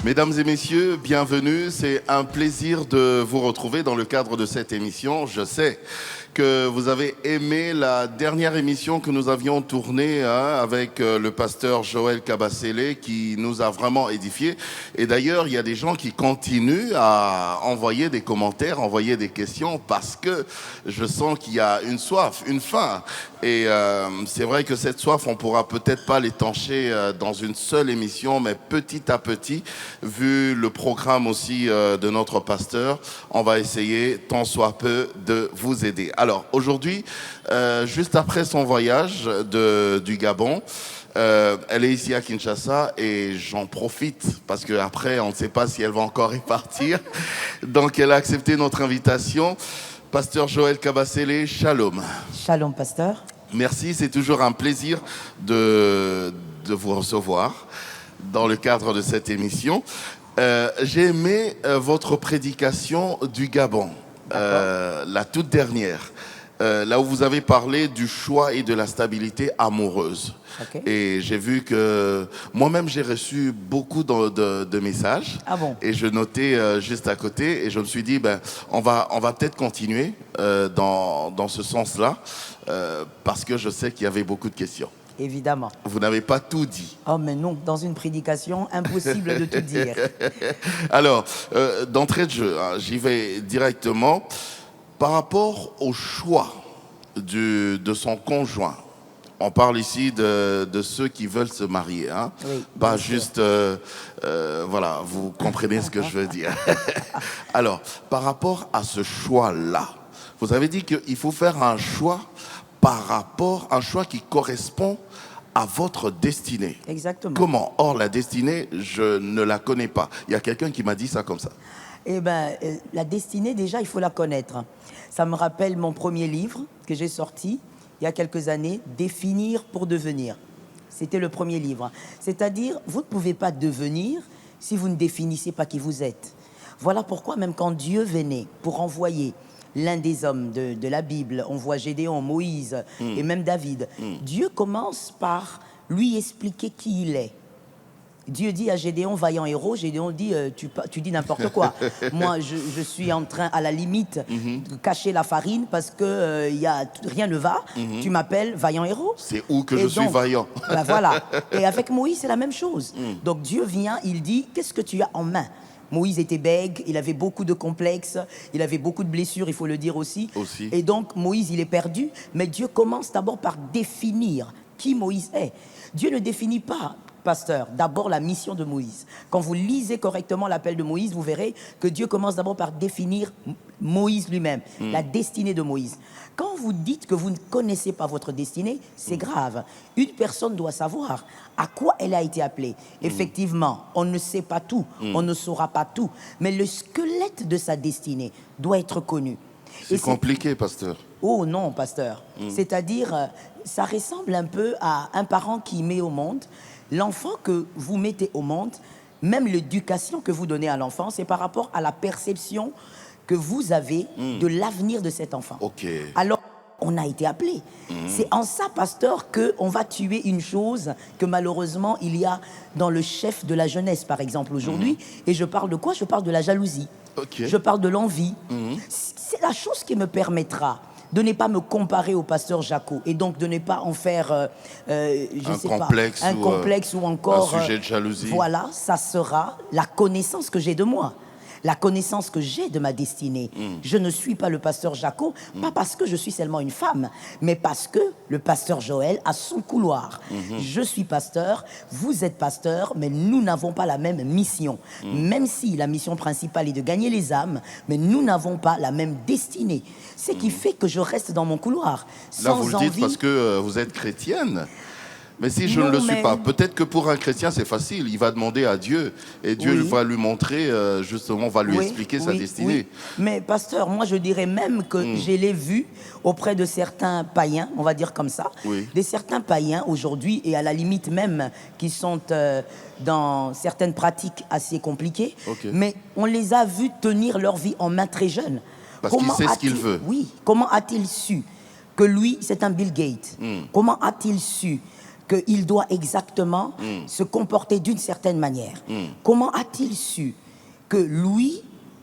Mesdames et messieurs, bienvenue. C'est un plaisir de vous retrouver dans le cadre de cette émission. Je sais que vous avez aimé la dernière émission que nous avions tournée avec le pasteur Joël Kabasele qui nous a vraiment édifiés. Et d'ailleurs, il y a des gens qui continuent à envoyer des commentaires, envoyer des questions parce que je sens qu'il y a une soif, une faim. Et c'est vrai que cette soif, on pourra peut-être pas l'étancher dans une seule émission, mais petit à petit, vu le programme aussi de notre pasteur, on va essayer, tant soit peu, de vous aider. Alors, aujourd'hui, juste après son voyage du Gabon, elle est ici à Kinshasa et j'en profite parce qu'après, on ne sait pas si elle va encore y partir. Donc, elle a accepté notre invitation. Pasteur Joël Kabasele, shalom. Shalom, pasteur. Merci, c'est toujours un plaisir de vous recevoir dans le cadre de cette émission. J'ai aimé votre prédication du Gabon, la toute dernière, là où vous avez parlé du choix et de la stabilité amoureuse. Okay. Et j'ai vu que moi-même, j'ai reçu beaucoup de messages. Ah bon? Et je notais juste à côté et je me suis dit, on va peut-être continuer dans ce sens-là parce que je sais qu'il y avait beaucoup de questions. Évidemment. Vous n'avez pas tout dit. Oh mais non, dans une prédication, impossible de tout dire. Alors, d'entrée de jeu, j'y vais directement. Par rapport au choix de son conjoint, on parle ici de ceux qui veulent se marier, hein? Oui, pas juste, voilà, vous comprenez ce que je veux dire. Alors, par rapport à ce choix-là, vous avez dit qu'il faut faire un choix un choix qui correspond à votre destinée. Exactement. Comment? Or, la destinée, je ne la connais pas. Il y a quelqu'un qui m'a dit ça comme ça. Eh bien, la destinée, déjà, il faut la connaître. Ça me rappelle mon premier livre que j'ai sorti il y a quelques années, « Définir pour devenir ». C'était le premier livre. C'est-à-dire, vous ne pouvez pas devenir si vous ne définissez pas qui vous êtes. Voilà pourquoi, même quand Dieu venait pour envoyer l'un des hommes de la Bible, on voit Gédéon, Moïse et même David, Dieu commence par lui expliquer qui il est. Dieu dit à Gédéon, vaillant héros, Gédéon dit, tu dis n'importe quoi. Moi, je suis en train, à la limite, de cacher la farine parce que rien ne va. Tu m'appelles vaillant héros. C'est où que je suis vaillant. Ben voilà. Et avec Moïse, c'est la même chose. Donc Dieu vient, il dit, qu'est-ce que tu as en main? Moïse était bègue, il avait beaucoup de complexes, il avait beaucoup de blessures, il faut le dire aussi. Et donc Moïse, il est perdu. Mais Dieu commence d'abord par définir qui Moïse est. Dieu ne définit pas, pasteur, d'abord la mission de Moïse. Quand vous lisez correctement l'appel de Moïse, vous verrez que Dieu commence d'abord par définir Moïse lui-même, la destinée de Moïse. Quand vous dites que vous ne connaissez pas votre destinée, c'est grave. Une personne doit savoir à quoi elle a été appelée. Effectivement, on ne sait pas tout, on ne saura pas tout, mais le squelette de sa destinée doit être connu. C'est compliqué, pasteur. Oh non, pasteur. C'est-à-dire, ça ressemble un peu à un parent qui met au monde. L'enfant que vous mettez au monde, même l'éducation que vous donnez à l'enfant, c'est par rapport à la perception que vous avez de l'avenir de cet enfant. Okay. Alors, on a été appelé. C'est en ça, pasteur, qu'on va tuer une chose que malheureusement, il y a dans le chef de la jeunesse, par exemple, aujourd'hui. Et je parle de quoi? Je parle de la jalousie. Okay. Je parle de l'envie. C'est la chose qui me permettra de ne pas me comparer au pasteur Jaco et donc de ne pas en faire un complexe ou encore un sujet de jalousie. Voilà, ça sera la connaissance que j'ai de moi, la connaissance que j'ai de ma destinée. Je ne suis pas le pasteur Jaco, pas parce que je suis seulement une femme, mais parce que le pasteur Joël a son couloir. Je suis pasteur, vous êtes pasteur, mais nous n'avons pas la même mission. Même si la mission principale est de gagner les âmes, mais nous n'avons pas la même destinée. Ce qui fait que je reste dans mon couloir. Là, vous le dites parce que vous êtes chrétienne. Mais si je ne le suis pas, peut-être que pour un chrétien, c'est facile. Il va demander à Dieu et Dieu va lui montrer, justement, va lui expliquer sa destinée. Mais pasteur, moi je dirais même que je l'ai vu auprès de certains païens, on va dire comme ça, des certains païens aujourd'hui et à la limite même qui sont dans certaines pratiques assez compliquées, mais on les a vus tenir leur vie en main très jeune. Parce qu'il sait ce qu'il veut. Oui, comment a-t-il su que lui, c'est un Bill Gates? Comment a-t-il su qu'il doit exactement se comporter d'une certaine manière. Comment a-t-il su que lui,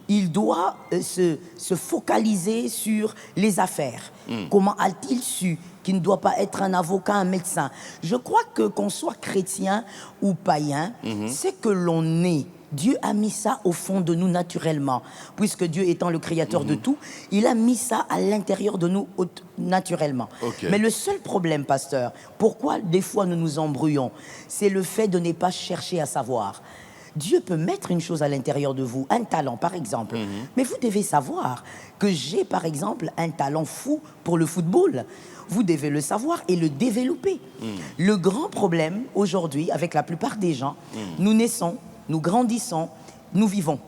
il doit se focaliser sur les affaires? Comment a-t-il su qu'il ne doit pas être un avocat, un médecin? Je crois que qu'on soit chrétien ou païen, c'est que l'on est. Dieu a mis ça au fond de nous naturellement. Puisque Dieu étant le créateur de tout, il a mis ça à l'intérieur de nous naturellement. Okay. Mais le seul problème, pasteur, pourquoi des fois nous nous embrouillons, c'est le fait de ne pas chercher à savoir. Dieu peut mettre une chose à l'intérieur de vous, un talent par exemple. Mais vous devez savoir que j'ai par exemple un talent fou pour le football. Vous devez le savoir et le développer. Le grand problème aujourd'hui avec la plupart des gens, nous naissons, nous grandissons, nous vivons.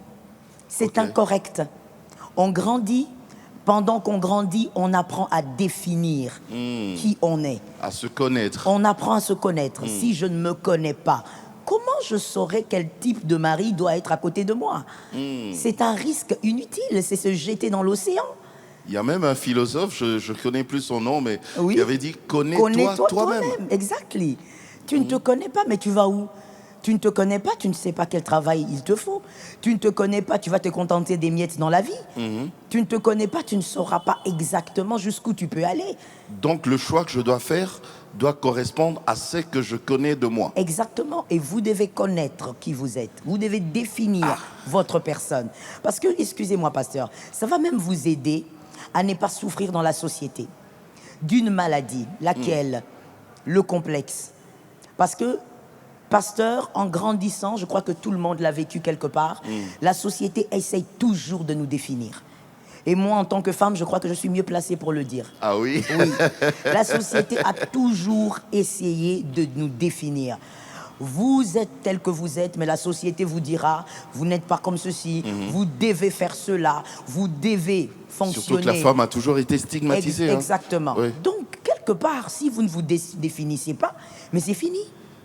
C'est incorrect. On grandit, pendant qu'on grandit, on apprend à définir qui on est. À se connaître. On apprend à se connaître. Si je ne me connais pas, comment je saurais quel type de mari doit être à côté de moi? C'est un risque inutile, c'est se jeter dans l'océan. Il y a même un philosophe, je ne connais plus son nom, mais qui avait dit « Connais-toi toi-même ». Exactement. Tu ne te connais pas, mais tu vas où? Tu ne te connais pas, tu ne sais pas quel travail il te faut. Tu ne te connais pas, tu vas te contenter des miettes dans la vie. Tu ne te connais pas, tu ne sauras pas exactement jusqu'où tu peux aller. Donc le choix que je dois faire doit correspondre à ce que je connais de moi. Exactement. Et vous devez connaître qui vous êtes. Vous devez définir votre personne. Parce que, excusez-moi, pasteur, ça va même vous aider à ne pas souffrir dans la société d'une maladie, laquelle le complexe. Parce que pasteur, en grandissant, je crois que tout le monde l'a vécu quelque part, la société essaye toujours de nous définir. Et moi, en tant que femme, je crois que je suis mieux placée pour le dire. Ah oui? Oui. La société a toujours essayé de nous définir. Vous êtes tel que vous êtes, mais la société vous dira, vous n'êtes pas comme ceci, vous devez faire cela, vous devez fonctionner. Surtout que la femme a toujours été stigmatisée. Exactement. Oui. Donc, quelque part, si vous ne vous définissez pas, mais c'est fini.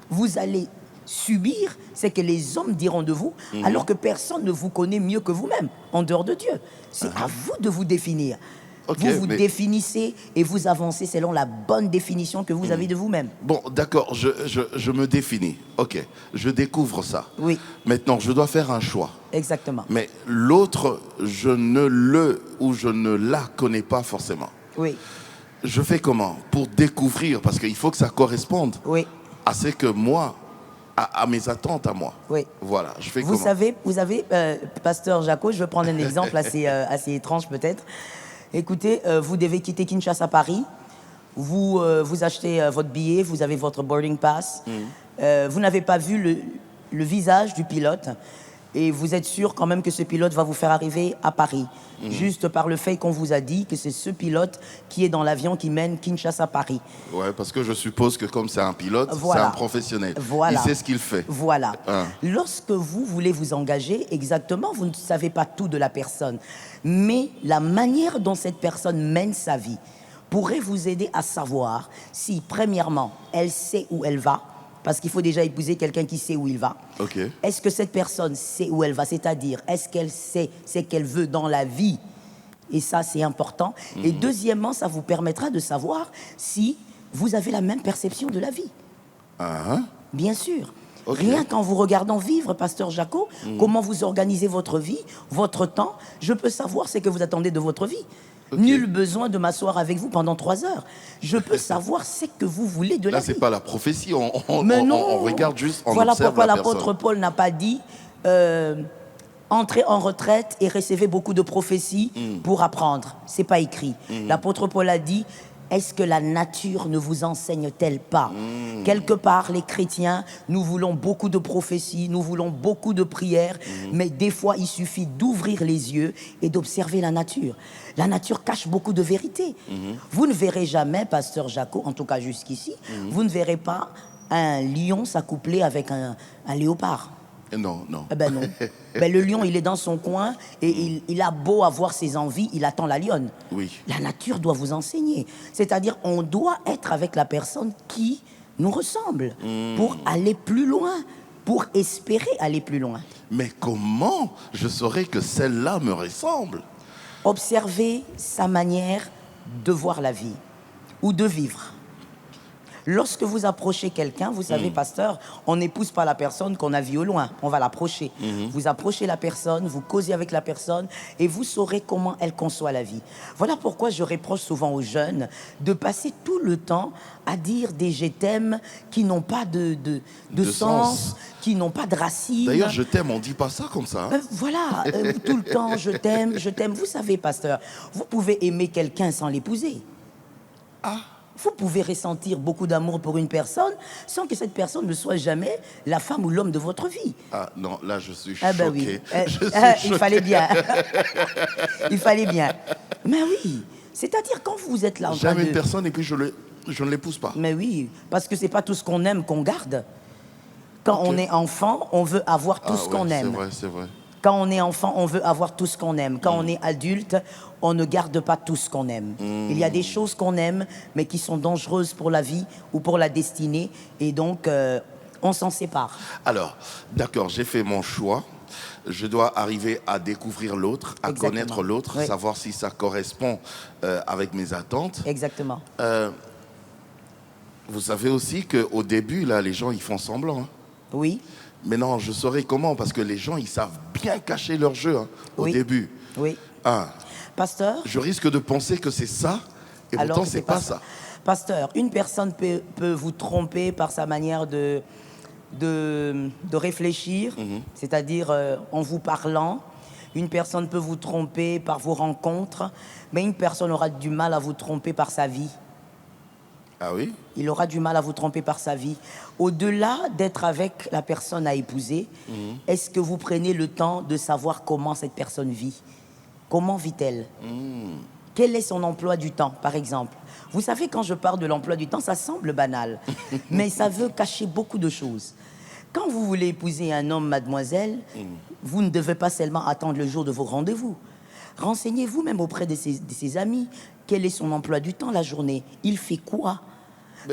Vous allez subir ce que les hommes diront de vous, alors que personne ne vous connaît mieux que vous-même, en dehors de Dieu. C'est à vous de vous définir. Vous définissez et vous avancez selon la bonne définition que vous avez de vous-même. Bon, d'accord, je me définis. Ok, je découvre ça. Oui. Maintenant, je dois faire un choix. Exactement. Mais l'autre, je ne la connais pas forcément. Oui. Je fais comment pour découvrir? Parce qu'il faut que ça corresponde à ce que moi, à mes attentes à moi. Oui. Voilà, je fais comment? Vous savez, pasteur Jaco, je vais prendre un exemple assez étrange peut-être. Écoutez, vous devez quitter Kinshasa, Paris. Vous achetez votre billet, vous avez votre boarding pass. Vous n'avez pas vu le visage du pilote. Et vous êtes sûr quand même que ce pilote va vous faire arriver à Paris. Juste par le fait qu'on vous a dit que c'est ce pilote qui est dans l'avion qui mène Kinshasa à Paris. Ouais, parce que je suppose que comme c'est un pilote, c'est un professionnel. Voilà. Il sait ce qu'il fait. Voilà. Lorsque vous voulez vous engager, exactement, vous ne savez pas tout de la personne. Mais la manière dont cette personne mène sa vie pourrait vous aider à savoir si, premièrement, elle sait où elle va. Parce qu'il faut déjà épouser quelqu'un qui sait où il va. Est-ce que cette personne sait où elle va? C'est-à-dire, est-ce qu'elle sait ce qu'elle veut dans la vie? Et ça, c'est important. Et deuxièmement, ça vous permettra de savoir si vous avez la même perception de la vie. Bien sûr. Rien qu'en vous regardant vivre, pasteur Jaco, comment vous organisez votre vie, votre temps, je peux savoir ce que vous attendez de votre vie. Nul besoin de m'asseoir avec vous pendant 3 heures. Je peux savoir ce que vous voulez de la vie. Là, c'est pas la prophétie, on regarde juste, on voilà observe pourquoi la l'apôtre personne. Paul n'a pas dit entrez en retraite et recevez beaucoup de prophéties pour apprendre. C'est pas écrit. L'apôtre Paul a dit est-ce que la nature ne vous enseigne-t-elle pas? Quelque part, les chrétiens, nous voulons beaucoup de prophéties, nous voulons beaucoup de prières, mais des fois, il suffit d'ouvrir les yeux et d'observer la nature. La nature cache beaucoup de vérités. Vous ne verrez jamais, pasteur Jaco, en tout cas jusqu'ici, vous ne verrez pas un lion s'accoupler avec un léopard. Non, non. Eh ben non. Ben le lion, il est dans son coin et il a beau avoir ses envies, il attend la lionne. Oui. La nature doit vous enseigner. C'est-à-dire, on doit être avec la personne qui nous ressemble pour aller plus loin, pour espérer aller plus loin. Mais comment je saurais que celle-là me ressemble? Observez sa manière de voir la vie ou de vivre. Lorsque vous approchez quelqu'un, vous savez, pasteur, on n'épouse pas la personne qu'on a vue au loin, on va l'approcher. Vous approchez la personne, vous causez avec la personne et vous saurez comment elle conçoit la vie. Voilà pourquoi je reproche souvent aux jeunes de passer tout le temps à dire des je t'aime qui n'ont pas de sens, qui n'ont pas de racines. D'ailleurs, je t'aime, on ne dit pas ça comme ça. Hein? Voilà, tout le temps, je t'aime, je t'aime. Vous savez, pasteur, vous pouvez aimer quelqu'un sans l'épouser. Ah. Vous pouvez ressentir beaucoup d'amour pour une personne sans que cette personne ne soit jamais la femme ou l'homme de votre vie. Ah non, là je suis choqué. Ah ben oui. Il fallait bien. Il fallait bien. Mais oui, c'est-à-dire quand vous êtes là en train J'aime une personne et puis je ne l'épouse pas. Mais oui, parce que c'est pas tout ce qu'on aime qu'on garde. Quand on est enfant, on veut avoir tout ce qu'on aime. C'est vrai, c'est vrai. Quand on est enfant, on veut avoir tout ce qu'on aime. Quand on est adulte, on ne garde pas tout ce qu'on aime. Il y a des choses qu'on aime, mais qui sont dangereuses pour la vie ou pour la destinée. Et donc, on s'en sépare. Alors, d'accord, j'ai fait mon choix. Je dois arriver à découvrir l'autre, à connaître l'autre, savoir si ça correspond avec mes attentes. Exactement. Vous savez aussi qu'au début, là, les gens, ils font semblant. Hein. Oui. Mais non, je saurais comment, parce que les gens, ils savent bien cacher leur jeu au début. Oui. Ah. Pasteur. Je risque de penser que c'est ça, et pourtant, c'est pas ça. Pasteur, une personne peut vous tromper par sa manière de réfléchir, c'est-à-dire en vous parlant. Une personne peut vous tromper par vos rencontres, mais une personne aura du mal à vous tromper par sa vie. Ah oui? Il aura du mal à vous tromper par sa vie. Au-delà d'être avec la personne à épouser, est-ce que vous prenez le temps de savoir comment cette personne vit? Comment vit-elle? Quel est son emploi du temps, par exemple? Vous savez, quand je parle de l'emploi du temps, ça semble banal, mais ça veut cacher beaucoup de choses. Quand vous voulez épouser un homme, mademoiselle, vous ne devez pas seulement attendre le jour de vos rendez-vous. Renseignez-vous même auprès de ses amis. Quel est son emploi du temps la journée? Il fait quoi?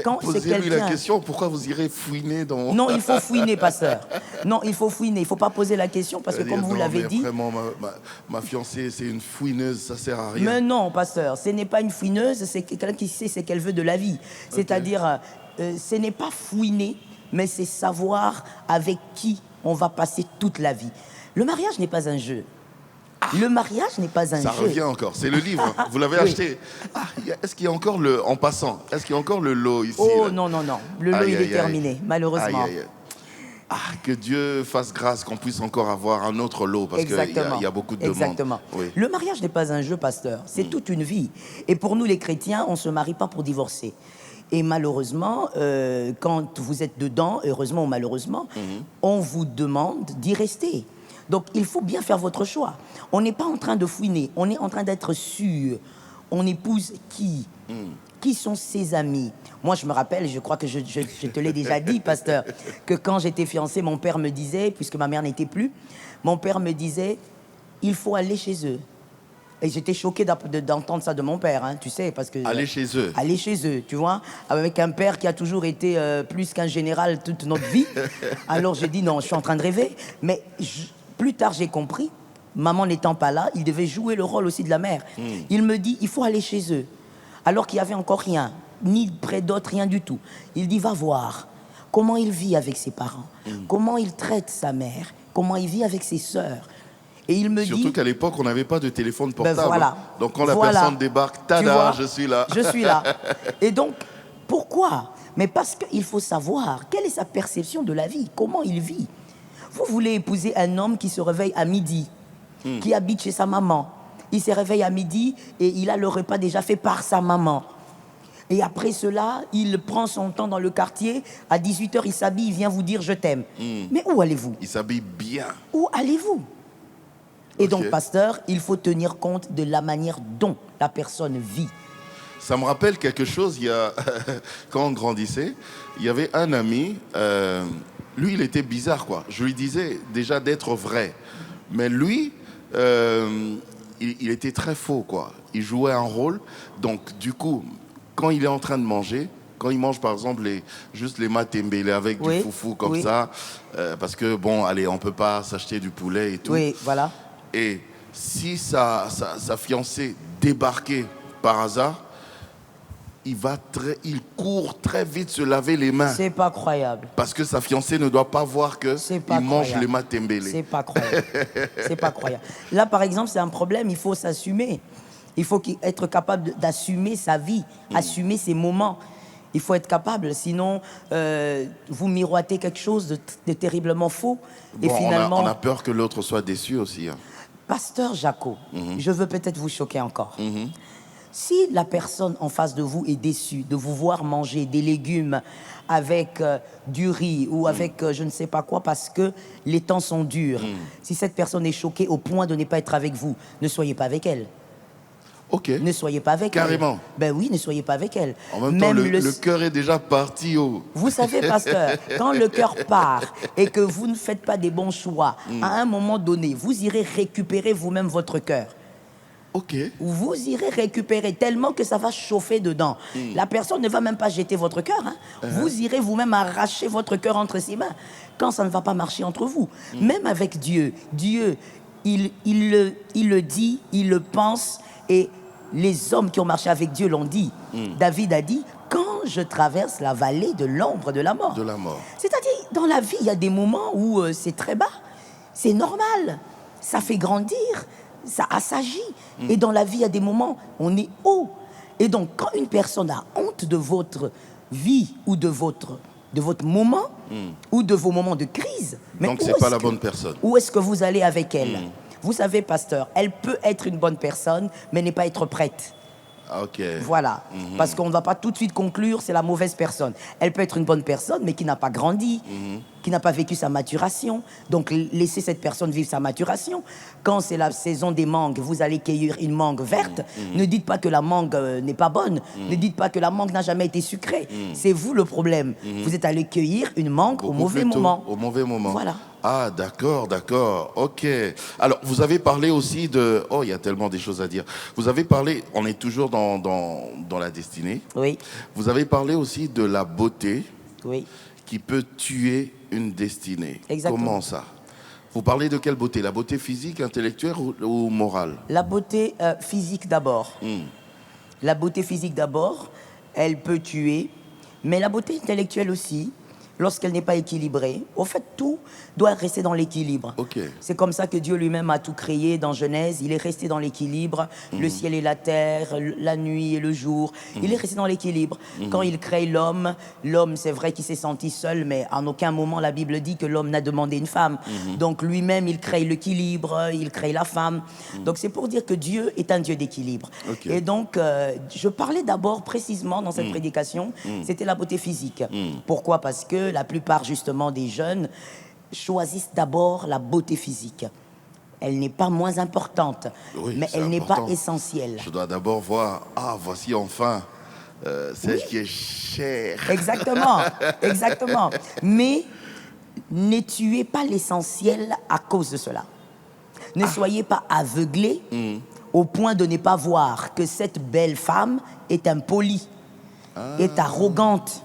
Posez-lui la question, pourquoi vous irez fouiner dans... Non, il faut fouiner, pasteur. Non, il faut fouiner. Il ne faut pas poser la question parce que, comme vous l'avez dit... Vraiment, ma fiancée, c'est une fouineuse, ça ne sert à rien. Mais non, pasteur, ce n'est pas une fouineuse, c'est quelqu'un qui sait ce qu'elle veut de la vie. C'est-à-dire, ce n'est pas fouiner, mais c'est savoir avec qui on va passer toute la vie. Le mariage n'est pas un jeu. Le mariage n'est pas un jeu. Ça revient encore, c'est le livre, vous l'avez acheté. Ah, est-ce qu'il y a encore le... En passant, est-ce qu'il y a encore le lot ici? Oh là? non, non, non. Le lot, il est terminé, malheureusement. Ah, que Dieu fasse grâce qu'on puisse encore avoir un autre lot, parce qu'il y a beaucoup de demandes. Exactement. Oui. Le mariage n'est pas un jeu, pasteur. C'est toute une vie. Et pour nous, les chrétiens, on ne se marie pas pour divorcer. Et malheureusement, quand vous êtes dedans, heureusement ou malheureusement, on vous demande d'y rester. Donc, il faut bien faire votre choix. On n'est pas en train de fouiner, on est en train d'être sûr. On épouse qui? Qui sont ses amis? Moi, je me rappelle, je crois que je te l'ai déjà dit, pasteur, que quand j'étais fiancée, mon père me disait, puisque ma mère n'était plus, mon père me disait, il faut aller chez eux. Et j'étais choquée d'entendre ça de mon père, hein, tu sais, parce que... Aller chez eux. Aller chez eux, tu vois, avec un père qui a toujours été plus qu'un général toute notre vie. Alors j'ai dit, non, je suis en train de rêver. Mais plus tard, j'ai compris, maman n'étant pas là, il devait jouer le rôle aussi de la mère. Il me dit, il faut aller chez eux. Alors qu'il n'y avait encore rien, ni près d'autres, rien du tout. Il dit, va voir comment il vit avec ses parents, comment il traite sa mère, comment il vit avec ses sœurs. Et il me dit... Surtout qu'à l'époque, on n'avait pas de téléphone portable. Ben voilà. Donc quand la personne débarque, tada, je suis là. Je suis là. Et donc, pourquoi? Mais parce qu'il faut savoir quelle est sa perception de la vie, comment il vit. Vous voulez épouser un homme qui se réveille à midi, qui habite chez sa maman. Il se réveille à midi et il a le repas déjà fait par sa maman. Et après cela, il prend son temps dans le quartier. À 18h, il s'habille, il vient vous dire « je t'aime ». Mais où allez-vous? Il s'habille bien. Où allez-vous? Et donc, pasteur, il faut tenir compte de la manière dont la personne vit. Ça me rappelle quelque chose, quand on grandissait, il y avait un ami, lui, il était bizarre, quoi. Je lui disais déjà d'être vrai. Mais lui, il était très faux, quoi. Il jouait un rôle. Donc, du coup, quand il est en train de manger, quand il mange, par exemple, juste les matembele avec du foufou comme ça, parce que, bon, allez, on ne peut pas s'acheter du poulet et tout. Oui, voilà. Et si sa fiancée débarquait par hasard, il court très vite se laver les mains. C'est pas croyable. Parce que sa fiancée ne doit pas voir qu'il mange les matembele. C'est pas croyable. C'est pas croyable. Là, par exemple, c'est un problème, il faut s'assumer. Il faut être capable d'assumer sa vie, assumer ses moments. Il faut être capable, sinon vous miroitez quelque chose de terriblement faux. Bon, et finalement, on a peur que l'autre soit déçu aussi. Hein. Pasteur Jaco, je veux peut-être vous choquer encore. Si la personne en face de vous est déçue de vous voir manger des légumes avec du riz ou avec je ne sais pas quoi parce que les temps sont durs, si cette personne est choquée au point de ne pas être avec vous, ne soyez pas avec elle. Ok. Ne soyez pas avec Carrément. elle. Ben oui, ne soyez pas avec elle. En même temps, le cœur est déjà parti. Vous savez, pasteur, quand le cœur part et que vous ne faites pas des bons choix, à un moment donné, vous irez récupérer vous-même votre cœur. Ok. Vous irez récupérer tellement que ça va chauffer dedans. La personne ne va même pas jeter votre cœur. Hein. Vous irez vous-même arracher votre cœur entre ses mains quand ça ne va pas marcher entre vous. Même avec Dieu, il le dit, il le pense et les hommes qui ont marché avec Dieu l'ont dit. David a dit, quand je traverse la vallée de l'ombre de la mort. De la mort. C'est-à-dire, dans la vie, il y a des moments où c'est très bas. C'est normal. Ça fait grandir. Ça assagit. Et dans la vie, il y a des moments où on est haut. Et donc, quand une personne a honte de votre vie ou de votre moment ou de vos moments de crise... Donc, c'est pas la bonne personne. Où est-ce que vous allez avec elle? Vous savez, pasteur, elle peut être une bonne personne, mais n'est pas être prête. Ok. Voilà. Parce qu'on ne va pas tout de suite conclure, c'est la mauvaise personne. Elle peut être une bonne personne, mais qui n'a pas grandi, qui n'a pas vécu sa maturation. Donc, laissez cette personne vivre sa maturation. Quand c'est la saison des mangues, vous allez cueillir une mangue verte. Ne dites pas que la mangue n'est pas bonne. Ne dites pas que la mangue n'a jamais été sucrée. C'est vous le problème. Vous êtes allé cueillir une mangue au mauvais moment. Au mauvais moment. Voilà. Ah, d'accord. Ok. Alors, vous avez parlé aussi de... Oh, il y a tellement des choses à dire. Vous avez parlé... On est toujours dans la destinée. Oui. Vous avez parlé aussi de la beauté qui peut tuer une destinée. Exactement. Comment ça? Vous parlez de quelle beauté? La beauté physique, intellectuelle ou morale? La beauté physique d'abord. La beauté physique d'abord, elle peut tuer. Mais la beauté intellectuelle aussi, lorsqu'elle n'est pas équilibrée, au fait, tout doit rester dans l'équilibre. C'est comme ça que Dieu lui-même a tout créé dans Genèse. Il est resté dans l'équilibre. Le ciel et la terre, la nuit et le jour. Il est resté dans l'équilibre. Quand il crée l'homme, c'est vrai qu'il s'est senti seul, mais en aucun moment la Bible dit que l'homme n'a demandé une femme. Donc lui-même, il crée l'équilibre, il crée la femme. Donc c'est pour dire que Dieu est un Dieu d'équilibre. Et donc, je parlais d'abord précisément dans cette prédication, c'était la beauté physique. Pourquoi? Parce que la plupart justement des jeunes choisissent d'abord la beauté physique. Elle n'est pas moins importante, mais elle n'est pas essentielle. Je dois d'abord voir, voici enfin celle qui est chère. Exactement, exactement. Mais ne tuez pas l'essentiel à cause de cela. Ne soyez pas aveuglés au point de ne pas voir que cette belle femme est impolie, est arrogante.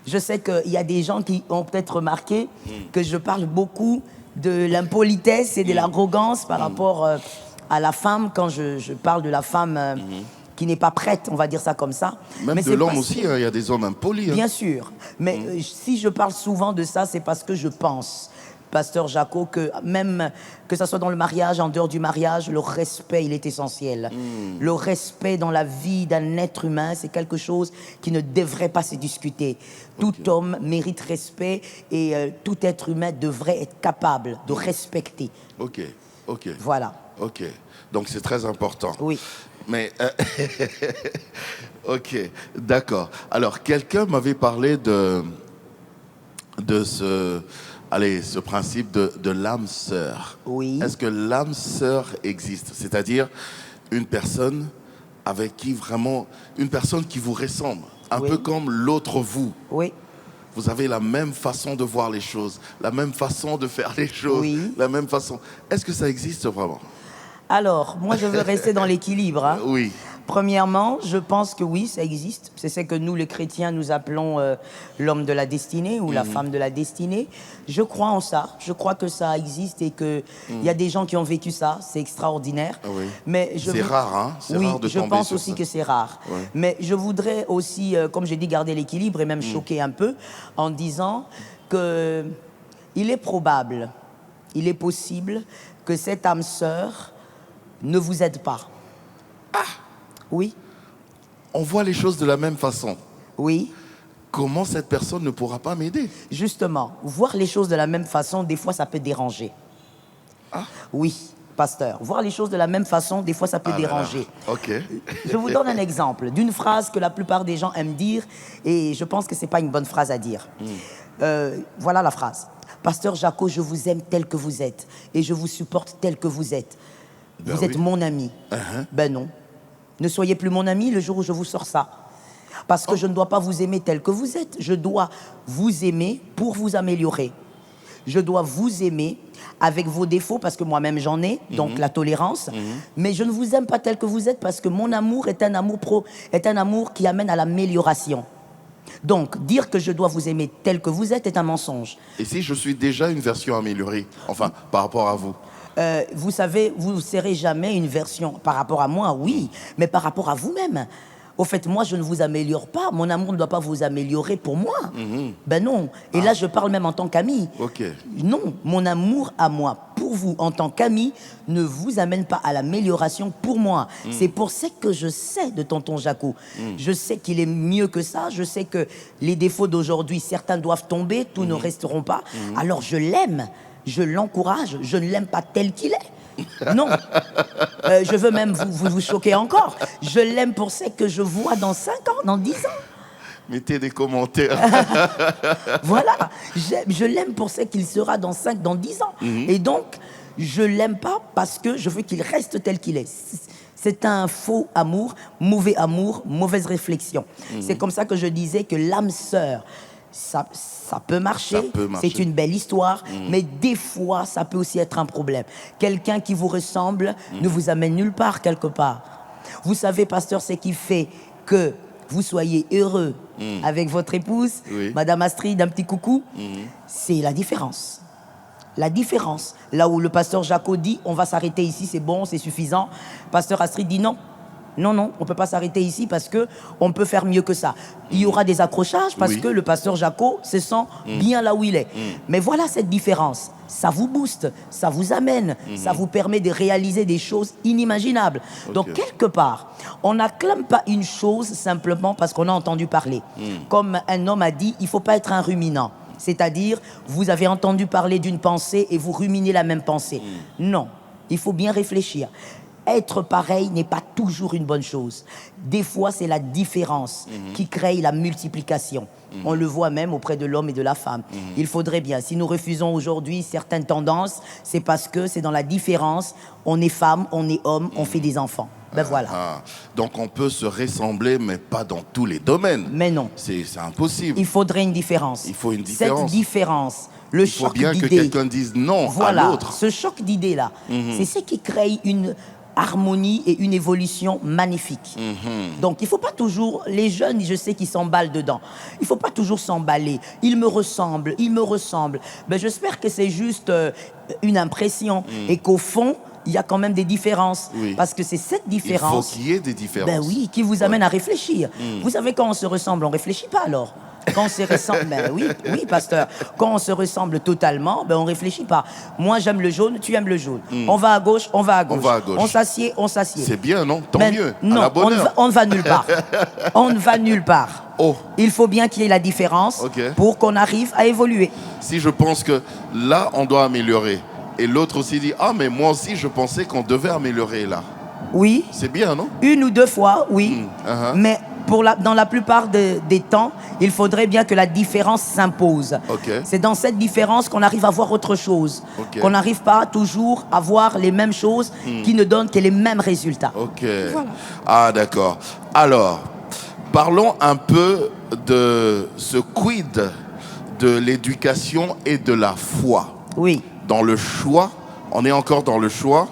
Je sais qu'il y a des gens qui ont peut-être remarqué que je parle beaucoup de l'impolitesse et de l'arrogance par rapport à la femme, quand je parle de la femme qui n'est pas prête, on va dire ça comme ça. Même mais de l'homme aussi, il y a des hommes impolis. Bien sûr, mais si je parle souvent de ça, c'est parce que je pense, pasteur Jaco, que même que ça soit dans le mariage, en dehors du mariage, le respect, il est essentiel. Le respect dans la vie d'un être humain, c'est quelque chose qui ne devrait pas se discuter. Tout homme mérite respect et tout être humain devrait être capable de respecter. Ok. Voilà. Ok. Donc c'est très important. Oui. Mais, ok, d'accord. Alors, quelqu'un m'avait parlé de ce principe de l'âme sœur. Oui. Est-ce que l'âme sœur existe? C'est-à-dire une personne avec qui vraiment, une personne qui vous ressemble, un peu comme l'autre vous. Oui. Vous avez la même façon de voir les choses, la même façon de faire les choses, la même façon. Est-ce que ça existe vraiment? Alors, moi, je veux rester dans l'équilibre. Hein, oui. Premièrement, je pense que oui, ça existe. C'est ce que nous, les chrétiens, nous appelons l'homme de la destinée ou la femme de la destinée. Je crois en ça. Je crois que ça existe et qu'il y a des gens qui ont vécu ça. C'est extraordinaire. Oui. Mais c'est rare, hein? C'est oui, rare de je tomber pense sur aussi ça. que c'est rare. Ouais. Mais je voudrais aussi, comme j'ai dit, garder l'équilibre et même choquer un peu en disant que il est probable, il est possible que cette âme sœur ne vous aide pas. Ah! Oui. On voit les choses de la même façon. Oui. Comment cette personne ne pourra pas m'aider? Justement, voir les choses de la même façon, des fois, ça peut déranger. Ah. Oui, pasteur. Voir les choses de la même façon, des fois, ça peut déranger. Là. Ok. Je vous donne un exemple d'une phrase que la plupart des gens aiment dire et je pense que ce n'est pas une bonne phrase à dire. Voilà la phrase. Pasteur Jaco, je vous aime tel que vous êtes et je vous supporte tel que vous êtes. Ben Vous êtes mon ami. Ben non. Ne soyez plus mon ami le jour où je vous sors ça. Parce que je ne dois pas vous aimer tel que vous êtes. Je dois vous aimer pour vous améliorer. Je dois vous aimer avec vos défauts, parce que moi-même j'en ai, donc la tolérance. Mais je ne vous aime pas tel que vous êtes, parce que mon amour est un amour qui amène à l'amélioration. Donc, dire que je dois vous aimer tel que vous êtes est un mensonge. Et si je suis déjà une version améliorée, enfin, par rapport à vous? Vous savez, vous ne serez jamais une version par rapport à moi, oui, mais par rapport à vous-même. Au fait, moi, je ne vous améliore pas. Mon amour ne doit pas vous améliorer pour moi. Ben non. Et là, je parle même en tant qu'ami. Ok. Non, mon amour à moi, pour vous, en tant qu'ami, ne vous amène pas à l'amélioration pour moi. C'est pour ça que je sais de tonton Jaco. Je sais qu'il est mieux que ça. Je sais que les défauts d'aujourd'hui, certains doivent tomber, tous ne resteront pas. Alors, je l'aime. Je l'encourage, je ne l'aime pas tel qu'il est. Non. Je veux même vous choquer encore. Je l'aime pour ce que je vois dans 5 ans, dans 10 ans. Mettez des commentaires. Voilà. Je l'aime pour ce qu'il sera dans 5, dans 10 ans. Et donc, je l'aime pas parce que je veux qu'il reste tel qu'il est. C'est un faux amour, mauvaise réflexion. C'est comme ça que je disais que l'âme sœur, ça peut marcher, c'est une belle histoire, mais des fois, ça peut aussi être un problème. Quelqu'un qui vous ressemble ne vous amène nulle part, quelque part. Vous savez, pasteur, ce qui fait que vous soyez heureux avec votre épouse, Madame Astrid, un petit coucou, c'est la différence. La différence. Là où le pasteur Jaco dit, on va s'arrêter ici, c'est bon, c'est suffisant. Pasteur Astrid dit non. Non, on ne peut pas s'arrêter ici parce qu'on peut faire mieux que ça. Il y aura des accrochages parce que le pasteur Jaco se sent bien là où il est. Mais voilà cette différence. Ça vous booste, ça vous amène, ça vous permet de réaliser des choses inimaginables. Donc, quelque part, on n'acclame pas une chose simplement parce qu'on a entendu parler. Comme un homme a dit, il ne faut pas être un ruminant. C'est-à-dire, vous avez entendu parler d'une pensée et vous ruminez la même pensée. Non, il faut bien réfléchir. Être pareil n'est pas toujours une bonne chose. Des fois, c'est la différence qui crée la multiplication. On le voit même auprès de l'homme et de la femme. Il faudrait bien, si nous refusons aujourd'hui certaines tendances, c'est parce que c'est dans la différence. On est femme, on est homme, on fait des enfants. Ben voilà. Donc on peut se ressembler, mais pas dans tous les domaines. Mais non. C'est impossible. Il faudrait une différence. Il faut une différence. Cette différence, il faut bien que quelqu'un dise non à l'autre. Ce choc d'idées-là, c'est ce qui crée une harmonie et une évolution magnifique. Donc, il ne faut pas toujours... Les jeunes, je sais qu'ils s'emballent dedans. Il ne faut pas toujours s'emballer. Il me ressemble. Ben, j'espère que c'est juste une impression et qu'au fond, il y a quand même des différences. Parce que c'est cette différence... Il faut qu'il y ait des différences. Ben oui, qui vous amène à réfléchir. Vous savez, quand on se ressemble, on ne réfléchit pas alors. Quand on se ressemble, ben oui, pasteur. Quand on se ressemble totalement, ben on réfléchit pas. Moi, j'aime le jaune, tu aimes le jaune. On va à gauche, on va à gauche. On s'assied, on s'assied. C'est bien, non? Tant mieux. Non, à la bonne heure. On ne va nulle part. On ne va nulle part. Il faut bien qu'il y ait la différence pour qu'on arrive à évoluer. Si je pense que là, on doit améliorer, et l'autre aussi dit, ah, mais moi aussi, je pensais qu'on devait améliorer là. Oui. C'est bien, non? 1 ou 2 fois, oui. Mais dans la plupart des temps, il faudrait bien que la différence s'impose. C'est dans cette différence qu'on arrive à voir autre chose. Qu'on n'arrive pas toujours à voir les mêmes choses qui ne donnent que les mêmes résultats. Voilà. Ah, d'accord. Alors, parlons un peu de ce quid de l'éducation et de la foi. Oui. Dans le choix, on est encore dans le choix,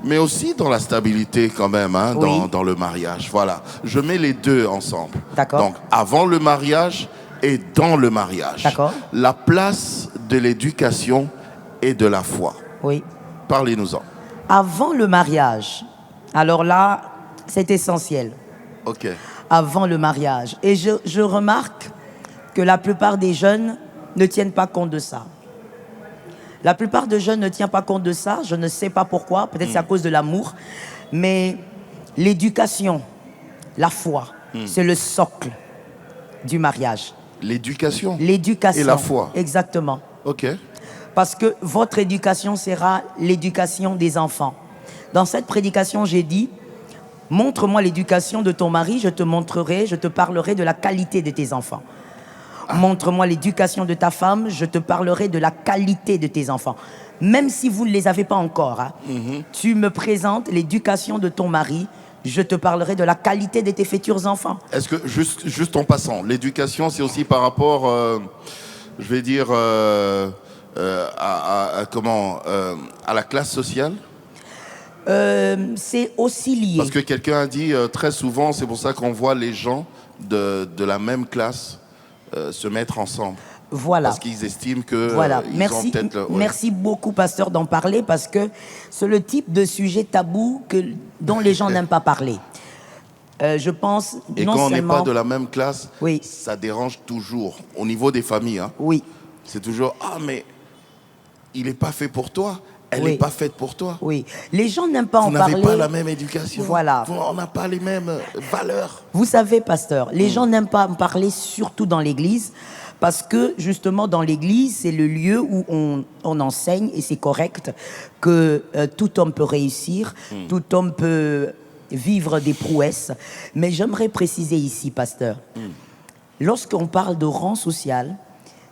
Mais aussi dans la stabilité quand même, hein, Oui. dans le mariage. Voilà, je mets les deux ensemble. D'accord. Donc avant le mariage et dans le mariage. D'accord. La place de l'éducation et de la foi. Oui. Parlez-nous-en. Avant le mariage, alors là, c'est essentiel. Ok. Avant le mariage. Et je remarque que la plupart des jeunes ne tiennent pas compte de ça. La plupart des jeunes ne tiennent pas compte de ça. Je ne sais pas pourquoi. Peut-être c'est à cause de l'amour. Mais l'éducation, la foi, c'est le socle du mariage. L'éducation. L'éducation. Et la foi. Exactement. Ok. Parce que votre éducation sera l'éducation des enfants. Dans cette prédication, j'ai dit, montre-moi l'éducation de ton mari, je te montrerai, je te parlerai de la qualité de tes enfants. Montre-moi l'éducation de ta femme, je te parlerai de la qualité de tes enfants. Même si vous ne les avez pas encore, hein, tu me présentes l'éducation de ton mari, je te parlerai de la qualité de tes futurs enfants. Est-ce que, juste en passant, l'éducation, c'est aussi par rapport, je vais dire, à la classe sociale? C'est aussi lié. Parce que quelqu'un a dit très souvent, c'est pour ça qu'on voit les gens de la même classe se mettre ensemble. Voilà. Parce qu'ils estiment que voilà. ils Merci, ont peut-être... merci beaucoup, pasteur, d'en parler parce que c'est le type de sujet tabou dont les gens n'aiment pas parler. Je pense Et non quand on n'est seulement... pas de la même classe, Oui. ça dérange toujours. Au niveau des familles, hein. Oui. C'est toujours, ah mais il n'est pas fait pour toi. Elle Oui. n'est pas faite pour toi. Oui. Les gens n'aiment pas en Vous parler. n'avez pas la même éducation. Voilà. On n'a pas les mêmes valeurs. Vous savez, pasteur, les gens n'aiment pas en parler, surtout dans l'église, parce que justement dans l'église, c'est le lieu où on enseigne, et c'est correct, que tout homme peut réussir, tout homme peut vivre des prouesses. Mais j'aimerais préciser ici, pasteur, lorsqu'on parle de rang social,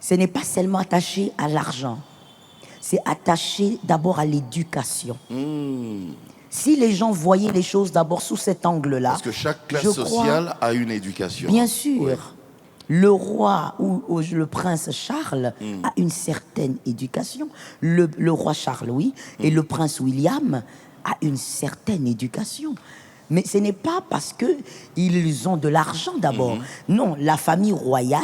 ce n'est pas seulement attaché à l'argent, c'est attaché d'abord à l'éducation. Si les gens voyaient les choses d'abord sous cet angle-là... Parce que chaque classe sociale a une éducation. Bien sûr. Oui. Le roi ou le prince Charles a une certaine éducation. Le roi Charles, oui. Et le prince William a une certaine éducation. Mais ce n'est pas parce qu'ils ont de l'argent d'abord. Non, la famille royale,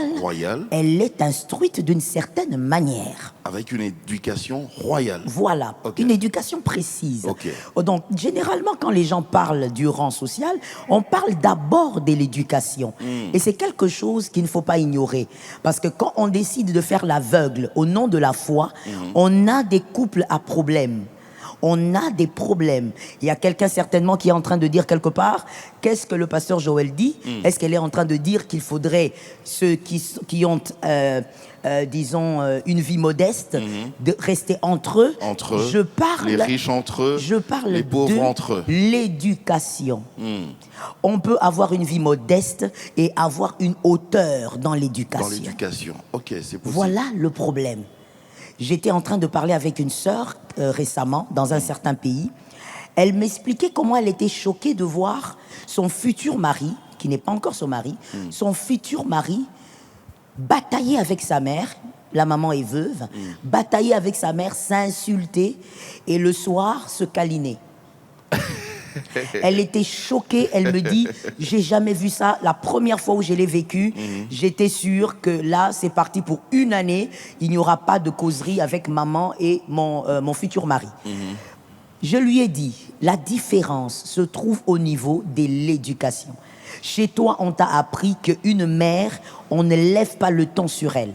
elle est instruite d'une certaine manière. Avec une éducation royale. Voilà, une éducation précise. Okay. Donc, généralement, quand les gens parlent du rang social, on parle d'abord de l'éducation. Et c'est quelque chose qu'il ne faut pas ignorer. Parce que quand on décide de faire l'aveugle au nom de la foi, on a des couples à problème. On a des problèmes. Il y a quelqu'un certainement qui est en train de dire quelque part, qu'est-ce que le pasteur Joël dit? Est-ce qu'elle est en train de dire qu'il faudrait ceux qui ont, disons, une vie modeste, de rester entre eux? Entre eux, je parle, les riches entre eux, je parle les pauvres de entre eux. L'éducation. On peut avoir une vie modeste et avoir une hauteur dans l'éducation. Dans l'éducation, ok, c'est possible. Voilà le problème. J'étais en train de parler avec une sœur récemment dans un certain pays. Elle m'expliquait comment elle était choquée de voir son futur mari, qui n'est pas encore son mari, son futur mari batailler avec sa mère. La maman est veuve, batailler avec sa mère, s'insulter et le soir se câliner. Elle était choquée, elle me dit, j'ai jamais vu ça. La première fois où je l'ai vécu, j'étais sûre que là, c'est parti pour une année. Il n'y aura pas de causerie avec maman et mon futur mari. Je lui ai dit, la différence se trouve au niveau de l'éducation. Chez toi, on t'a appris qu'une mère, on ne lève pas le ton sur elle.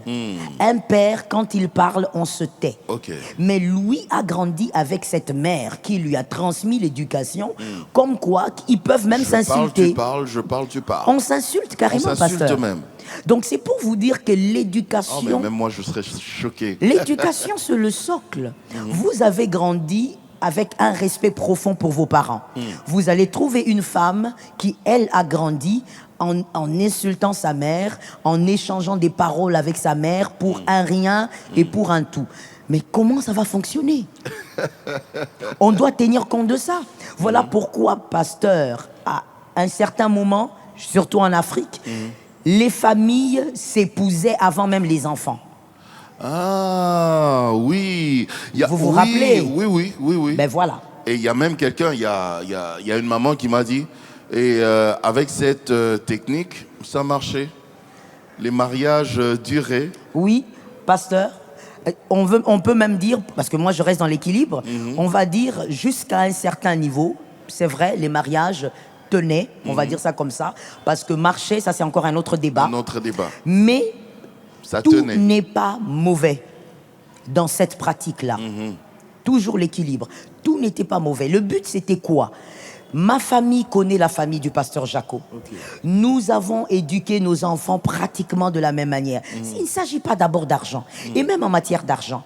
Un père, quand il parle, on se tait. Okay. Mais Louis a grandi avec cette mère qui lui a transmis l'éducation, comme quoi, ils peuvent même s'insulter. Je parle, tu parles. On s'insulte carrément, pasteur. On s'insulte même. Donc c'est pour vous dire que l'éducation... Oh, mais même moi, je serais choqué. L'éducation, c'est le socle. Vous avez grandi avec un respect profond pour vos parents. Vous allez trouver une femme qui, elle, a grandi en insultant sa mère, en échangeant des paroles avec sa mère pour un rien et pour un tout. Mais comment ça va fonctionner? On doit tenir compte de ça. Voilà pourquoi, pasteur, à un certain moment, surtout en Afrique, les familles s'épousaient avant même les enfants. Ah, oui. Vous vous rappelez? Oui. Ben voilà. Et il y a même quelqu'un, il y a une maman qui m'a dit, et avec cette technique, ça marchait. Les mariages duraient. Oui, pasteur. On peut même dire, parce que moi je reste dans l'équilibre, on va dire jusqu'à un certain niveau, c'est vrai, les mariages tenaient, on va dire ça comme ça, parce que marcher, ça c'est encore un autre débat. Un autre débat. Mais ça tout tenait. n'est pas mauvais dans cette pratique-là. Toujours l'équilibre. Tout n'était pas mauvais. Le but, c'était quoi? Ma famille connaît la famille du pasteur Jaco. Nous avons éduqué nos enfants pratiquement de la même manière. Il ne s'agit pas d'abord d'argent. Et même en matière d'argent,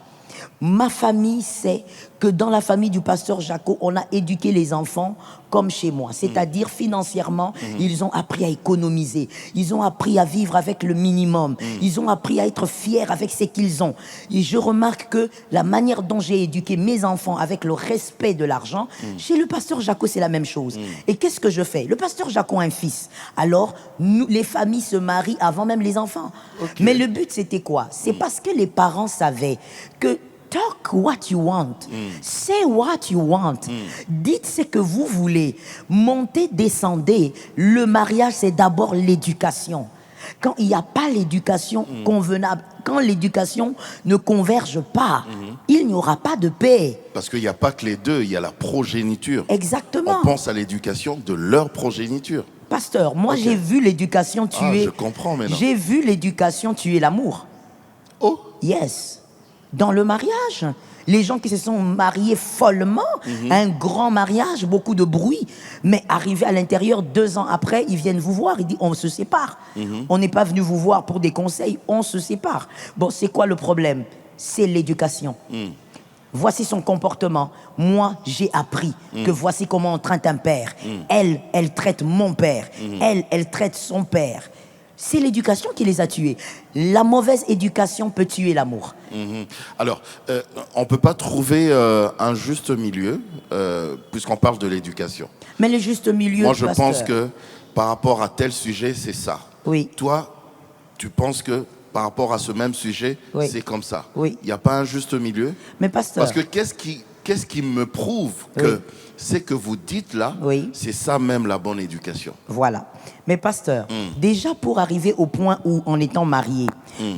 ma famille sait que dans la famille du pasteur Jaco, on a éduqué les enfants comme chez moi. C'est-à-dire financièrement, ils ont appris à économiser. Ils ont appris à vivre avec le minimum. Ils ont appris à être fiers avec ce qu'ils ont. Et je remarque que la manière dont j'ai éduqué mes enfants avec le respect de l'argent, chez le pasteur Jaco, c'est la même chose. Et qu'est-ce que je fais? Le pasteur Jaco a un fils. Alors, nous, les familles se marient avant même les enfants. Mais le but, c'était quoi? C'est parce que les parents savaient que talk what you want. Say what you want. Dites ce que vous voulez. Montez, descendez. Le mariage, c'est d'abord l'éducation. Quand il n'y a pas l'éducation convenable, quand l'éducation ne converge pas, il n'y aura pas de paix. Parce qu'il n'y a pas que les deux, il y a la progéniture. Exactement. On pense à l'éducation de leur progéniture. Pasteur, moi j'ai vu l'éducation tuer. Je comprends maintenant. J'ai vu l'éducation tuer l'amour. Oh. Yes. Dans le mariage, les gens qui se sont mariés follement, un grand mariage, beaucoup de bruit, mais arrivé à l'intérieur 2 ans après, ils viennent vous voir, ils disent on se sépare. On n'est pas venu vous voir pour des conseils, on se sépare. Bon, c'est quoi le problème? C'est l'éducation. Voici son comportement. Moi, j'ai appris que voici comment on traite un père. Elle traite mon père. Elle traite son père. C'est l'éducation qui les a tués. La mauvaise éducation peut tuer l'amour. Alors, on ne peut pas trouver un juste milieu, puisqu'on parle de l'éducation. Mais le juste milieu, moi, je pense que par rapport à tel sujet, c'est ça. Oui. Toi, tu penses que par rapport à ce même sujet, c'est comme ça. Oui. Il n'y a pas un juste milieu. Mais pasteur... Parce que qu'est-ce qui me prouve que c'est que vous dites là, c'est ça même la bonne éducation. Voilà. Mais pasteur, déjà pour arriver au point où, en étant marié,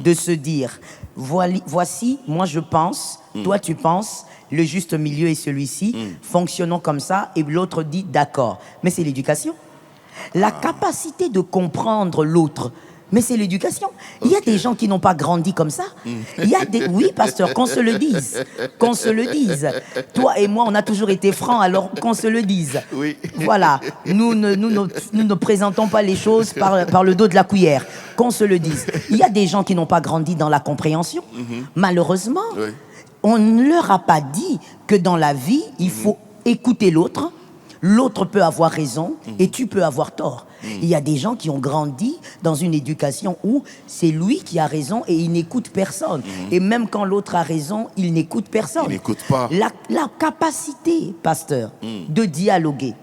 de se dire, voici, moi je pense, toi tu penses, le juste milieu est celui-ci, fonctionnons comme ça, et l'autre dit d'accord. Mais c'est l'éducation. La capacité de comprendre l'autre, mais c'est l'éducation. Il y a des gens qui n'ont pas grandi comme ça. Il y a des... Oui, pasteur, qu'on se le dise. Qu'on se le dise. Toi et moi, on a toujours été francs, alors qu'on se le dise. Oui. Voilà. Nous ne présentons pas les choses par le dos de la cuillère. Qu'on se le dise. Il y a des gens qui n'ont pas grandi dans la compréhension. Malheureusement, on ne leur a pas dit que dans la vie, il faut écouter l'autre. L'autre peut avoir raison et tu peux avoir tort. Il y a des gens qui ont grandi dans une éducation où c'est lui qui a raison et il n'écoute personne. Et même quand l'autre a raison, il n'écoute personne. Il n'écoute pas. La capacité, pasteur, de dialoguer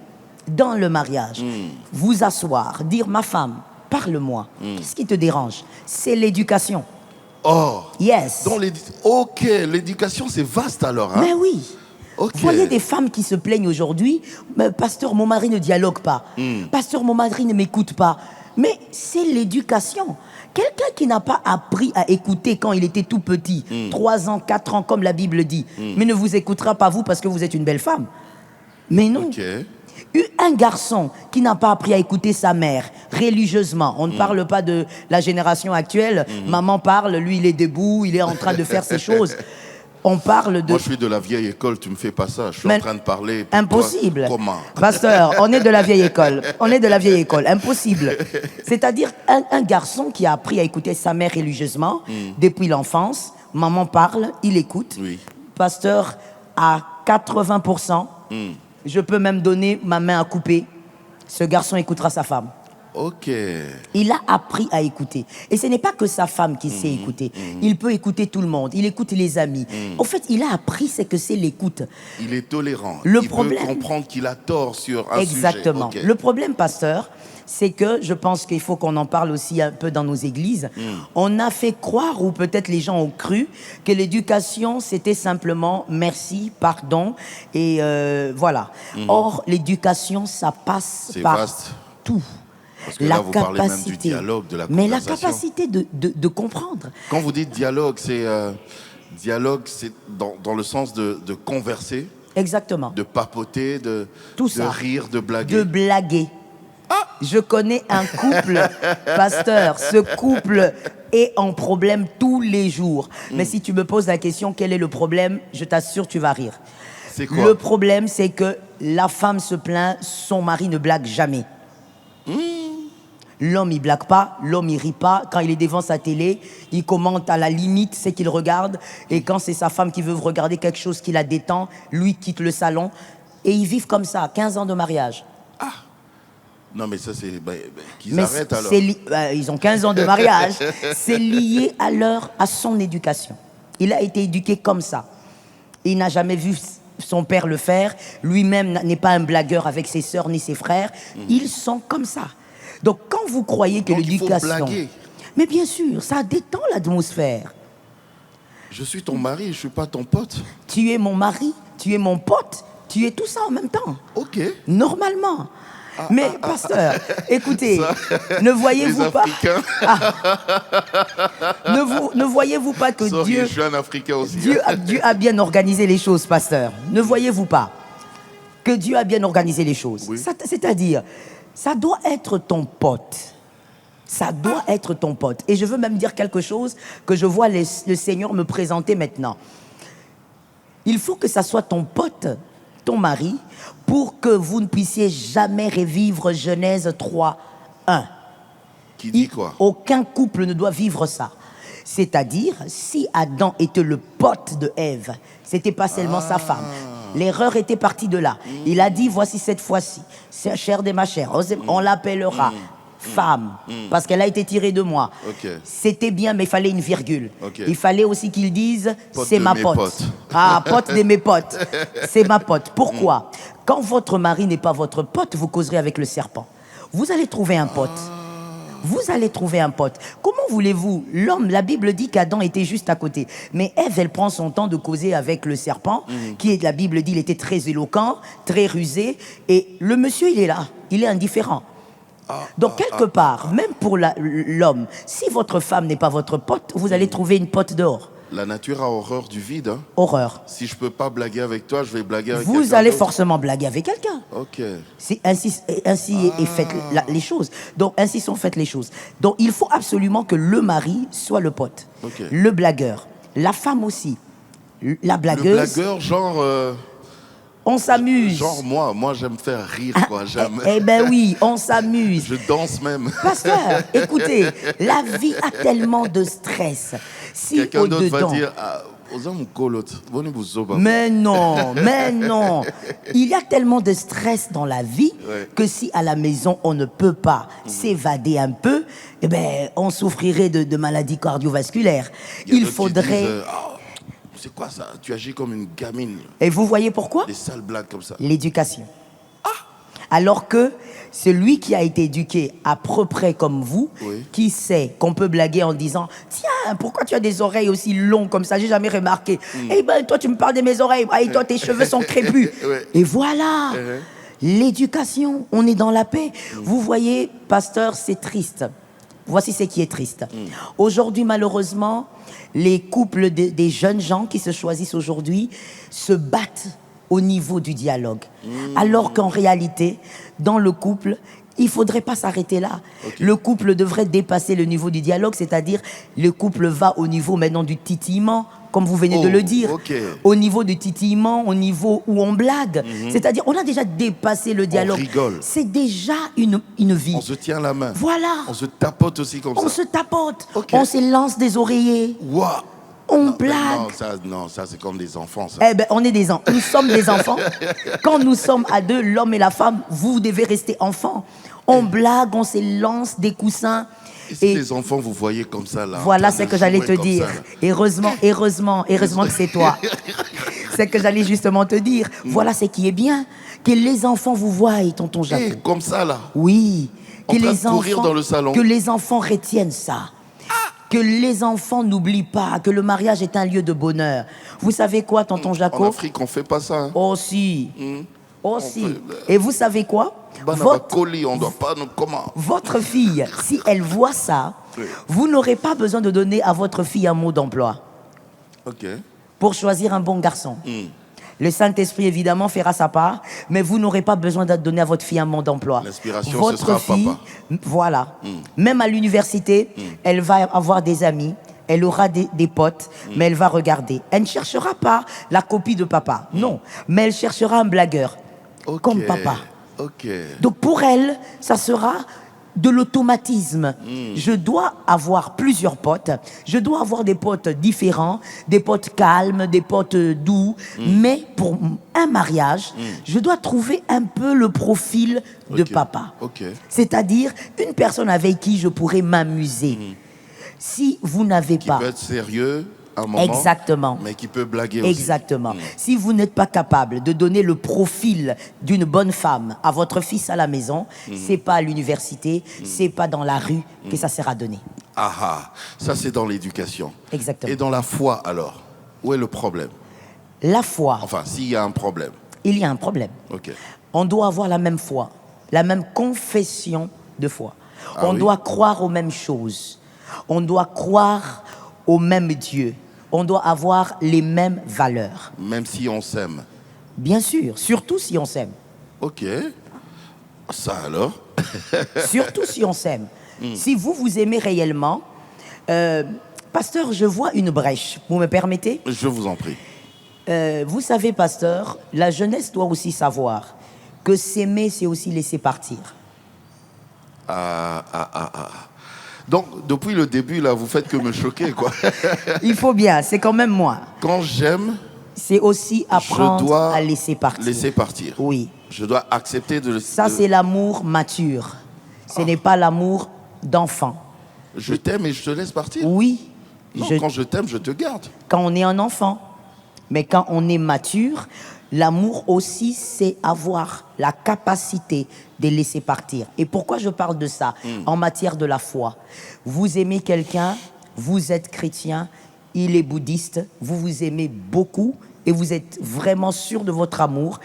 dans le mariage, vous asseoir, dire ma femme, parle-moi. Qu'est-ce qui te dérange? C'est l'éducation. Oh. Yes. Ok, l'éducation c'est vaste alors. Hein? Mais oui. Okay. Vous voyez des femmes qui se plaignent aujourd'hui, pasteur, mon mari ne dialogue pas. Pasteur, mon mari ne m'écoute pas. Mais c'est l'éducation. Quelqu'un qui n'a pas appris à écouter quand il était tout petit, 3 ans, 4 ans, comme la Bible dit, mais ne vous écoutera pas vous parce que vous êtes une belle femme. Mais non. Okay. Un garçon qui n'a pas appris à écouter sa mère religieusement, on ne parle pas de la génération actuelle, maman parle, lui il est debout, il est en train de faire ses choses. On parle de... Moi, je suis de la vieille école, tu me fais pas ça. Je suis en train de parler... Impossible. Toi, comment? Pasteur, on est de la vieille école. On est de la vieille école. Impossible. C'est-à-dire un garçon qui a appris à écouter sa mère religieusement depuis l'enfance. Maman parle, il écoute. Oui. Pasteur, à 80%, je peux même donner ma main à couper. Ce garçon écoutera sa femme. Ok. Il a appris à écouter. Et ce n'est pas que sa femme qui sait écouter. Il peut écouter tout le monde. Il écoute les amis. En fait, il a appris ce que c'est l'écoute. Il est tolérant. Il peut comprendre qu'il a tort sur un Exactement. sujet. Okay. Le problème, pasteur, c'est que je pense qu'il faut qu'on en parle aussi un peu dans nos églises. On a fait croire, ou peut-être les gens ont cru, que l'éducation, c'était simplement merci, pardon, et voilà. Or, l'éducation, ça passe par tout. Parce que là, vous parlez même du dialogue, de la conversation. Mais la capacité de comprendre. Quand vous dites dialogue, c'est dans le sens de converser. Exactement. De papoter, de rire, de blaguer. De blaguer. Je connais un couple, pasteur, ce couple est en problème tous les jours. Mais si tu me poses la question, quel est le problème, je t'assure, tu vas rire. C'est quoi? Le problème, c'est que la femme se plaint, son mari ne blague jamais. L'homme, il blague pas, l'homme, il rit pas. Quand il est devant sa télé, il commente à la limite ce qu'il regarde. Et quand c'est sa femme qui veut regarder quelque chose qui la détend, lui quitte le salon. Et ils vivent comme ça, 15 ans de mariage. Ah! Non, mais ça, c'est... qu'ils arrêtent alors. Ils ont 15 ans de mariage. C'est lié à son éducation. Il a été éduqué comme ça. Il n'a jamais vu son père le faire. Lui-même n'est pas un blagueur avec ses sœurs ni ses frères. Ils sont comme ça. Donc, quand vous croyez que l'éducation... il faut blaguer. Mais bien sûr, ça détend l'atmosphère. Je suis ton mari, je ne suis pas ton pote. Tu es mon mari, tu es mon pote, tu es tout ça en même temps. Ok. Normalement. Mais, pasteur, écoutez, ne voyez-vous pas... Ne voyez-vous pas que Dieu... Je suis un Africain aussi. Dieu a bien organisé les choses, pasteur. Ne voyez-vous pas que Dieu a bien organisé les choses? Oui. C'est-à-dire... Ça doit être ton pote. Ça doit être ton pote. Et je veux même dire quelque chose que je vois le Seigneur me présenter maintenant. Il faut que ça soit ton pote, ton mari, pour que vous ne puissiez jamais revivre Genèse 3:1. Qui dit quoi? Aucun couple ne doit vivre ça. C'est-à-dire, si Adam était le pote de Ève, c'était pas seulement sa femme. L'erreur était partie de là. Il a dit, voici cette fois-ci, c'est chair de ma chair, on l'appellera femme, parce qu'elle a été tirée de moi. Okay. C'était bien, mais il fallait une virgule. Okay. Il fallait aussi qu'il dise, pote c'est ma pote. Potes. Ah, pote de mes potes. C'est ma pote. Pourquoi? Quand votre mari n'est pas votre pote, vous causerez avec le serpent. Vous allez trouver un pote. Vous allez trouver un pote. Comment voulez-vous? L'homme, la Bible dit qu'Adam était juste à côté. Mais Ève, elle prend son temps de causer avec le serpent, qui est, la Bible dit, il était très éloquent, très rusé. Et le monsieur, il est là. Il est indifférent. Donc, quelque part, même pour l'homme, si votre femme n'est pas votre pote, vous allez trouver une pote dehors. La nature a horreur du vide. Hein. Horreur. Si je peux pas blaguer avec toi, je vais blaguer avec quelqu'un. Vous allez forcément blaguer avec quelqu'un. Ok. Ainsi est faites les choses. Donc, ainsi sont faites les choses. Donc, il faut absolument que le mari soit le pote. Okay. Le blagueur. La femme aussi. La blagueuse. Le blagueur, genre... on s'amuse. Genre moi j'aime faire rire, quoi. Eh ben oui, on s'amuse. Je danse même. Pasteur, écoutez, la vie a tellement de stress. Si quelqu'un d'autre au-dedans... va dire... Mais non. Il y a tellement de stress dans la vie que si à la maison on ne peut pas s'évader un peu, eh ben, on souffrirait de maladies cardiovasculaires. Il faudrait... c'est quoi ça? Tu agis comme une gamine. Et vous voyez pourquoi? Des sales blagues comme ça. L'éducation. Alors que celui qui a été éduqué à peu près comme vous, qui sait qu'on peut blaguer en disant « Tiens, pourquoi tu as des oreilles aussi longues comme ça? J'ai jamais remarqué. Eh ben, toi, tu me parles de mes oreilles. Et toi, tes cheveux sont crépus. Et voilà. L'éducation, on est dans la paix. Vous voyez, pasteur, c'est triste. Voici ce qui est triste. Aujourd'hui, malheureusement, les couples des jeunes gens qui se choisissent aujourd'hui se battent au niveau du dialogue. Alors qu'en réalité, dans le couple, il ne faudrait pas s'arrêter là. Le couple devrait dépasser le niveau du dialogue, c'est-à-dire le couple va au niveau maintenant du titillement, comme vous venez de le dire. Au niveau du titillement, au niveau où on blague. C'est-à-dire, on a déjà dépassé le dialogue. On rigole. C'est déjà une vie. On se tient la main. Voilà. On se tapote aussi comme ça. On se tapote. On se lance des oreillers. Waouh. On blague. Non, ça c'est comme des enfants. Ça. Eh ben, nous sommes des enfants. Quand nous sommes à deux, l'homme et la femme, vous devez rester enfants. On blague, on se lance des coussins. Et si les enfants vous voyez comme ça là. Voilà ce que j'allais te dire. Heureusement que c'est toi. C'est que j'allais justement te dire. Voilà ce qui est bien. Que les enfants vous voient, tonton Jacques. Comme ça là. Oui. en train de courir dans le salon. Que les enfants retiennent ça. Que les enfants n'oublient pas que le mariage est un lieu de bonheur. Vous savez quoi, tonton Jaco? En Afrique, on ne fait pas ça. Hein. Oh si. Oh si. Et vous savez quoi? Votre fille, si elle voit ça, vous n'aurez pas besoin de donner à votre fille un mot d'emploi pour choisir un bon garçon. Le Saint-Esprit, évidemment, fera sa part, mais vous n'aurez pas besoin de donner à votre fille un mot d'emploi. L'inspiration, votre ce sera fille, papa. Voilà. Même à l'université, elle va avoir des amis, elle aura des potes, mais elle va regarder. Elle ne cherchera pas la copie de papa, non, mais elle cherchera un blagueur, comme papa. Donc pour elle, ça sera de l'automatisme. Je dois avoir plusieurs potes. Je dois avoir des potes différents, des potes calmes, des potes doux. Mais pour un mariage, je dois trouver un peu le profil de papa. C'est-à-dire une personne avec qui je pourrais m'amuser. Si vous n'avez pas... Qui peut être sérieux un moment, exactement, mais qui peut blaguer aussi. Exactement. Si vous n'êtes pas capable de donner le profil d'une bonne femme à votre fils à la maison, c'est pas à l'université, c'est pas dans la rue que ça sera donné. Ah, ça c'est dans l'éducation. Exactement. Et dans la foi alors, où est le problème? La foi. Enfin, s'il y a un problème. Il y a un problème. On doit avoir la même foi, la même confession de foi. On doit croire aux mêmes choses. On doit croire au même Dieu. On doit avoir les mêmes valeurs. Même si on s'aime. Bien sûr, surtout si on s'aime. Ça alors. Surtout si on s'aime. Si vous aimez réellement, pasteur, je vois une brèche. Vous me permettez? Je vous en prie. Vous savez, pasteur, la jeunesse doit aussi savoir que s'aimer, c'est aussi laisser partir. Donc, depuis le début, là, vous faites que me choquer, quoi. Il faut bien, c'est quand même moi. Quand j'aime, c'est aussi apprendre à laisser partir. Laisser partir. Oui. Je dois accepter de... Ça, c'est l'amour mature. Ce n'est pas l'amour d'enfant. Je t'aime et je te laisse partir? Oui. Non, quand je t'aime, je te garde. Quand on est un enfant. Mais quand on est mature, l'amour aussi, c'est avoir la capacité de laisser partir. Et pourquoi je parle de ça en matière de la foi? Vous aimez quelqu'un, vous êtes chrétien, il est bouddhiste, vous vous aimez beaucoup et vous êtes vraiment sûr de votre amour.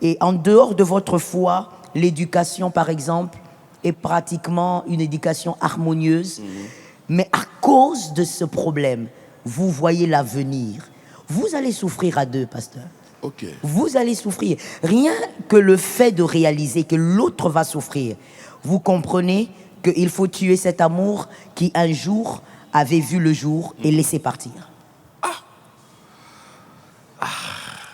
Et en dehors de votre foi, l'éducation, par exemple, est pratiquement une éducation harmonieuse. Mais à cause de ce problème, vous voyez l'avenir. Vous allez souffrir à deux, pasteur. Vous allez souffrir. Rien que le fait de réaliser que l'autre va souffrir, vous comprenez qu'il faut tuer cet amour qui un jour avait vu le jour et laisser partir.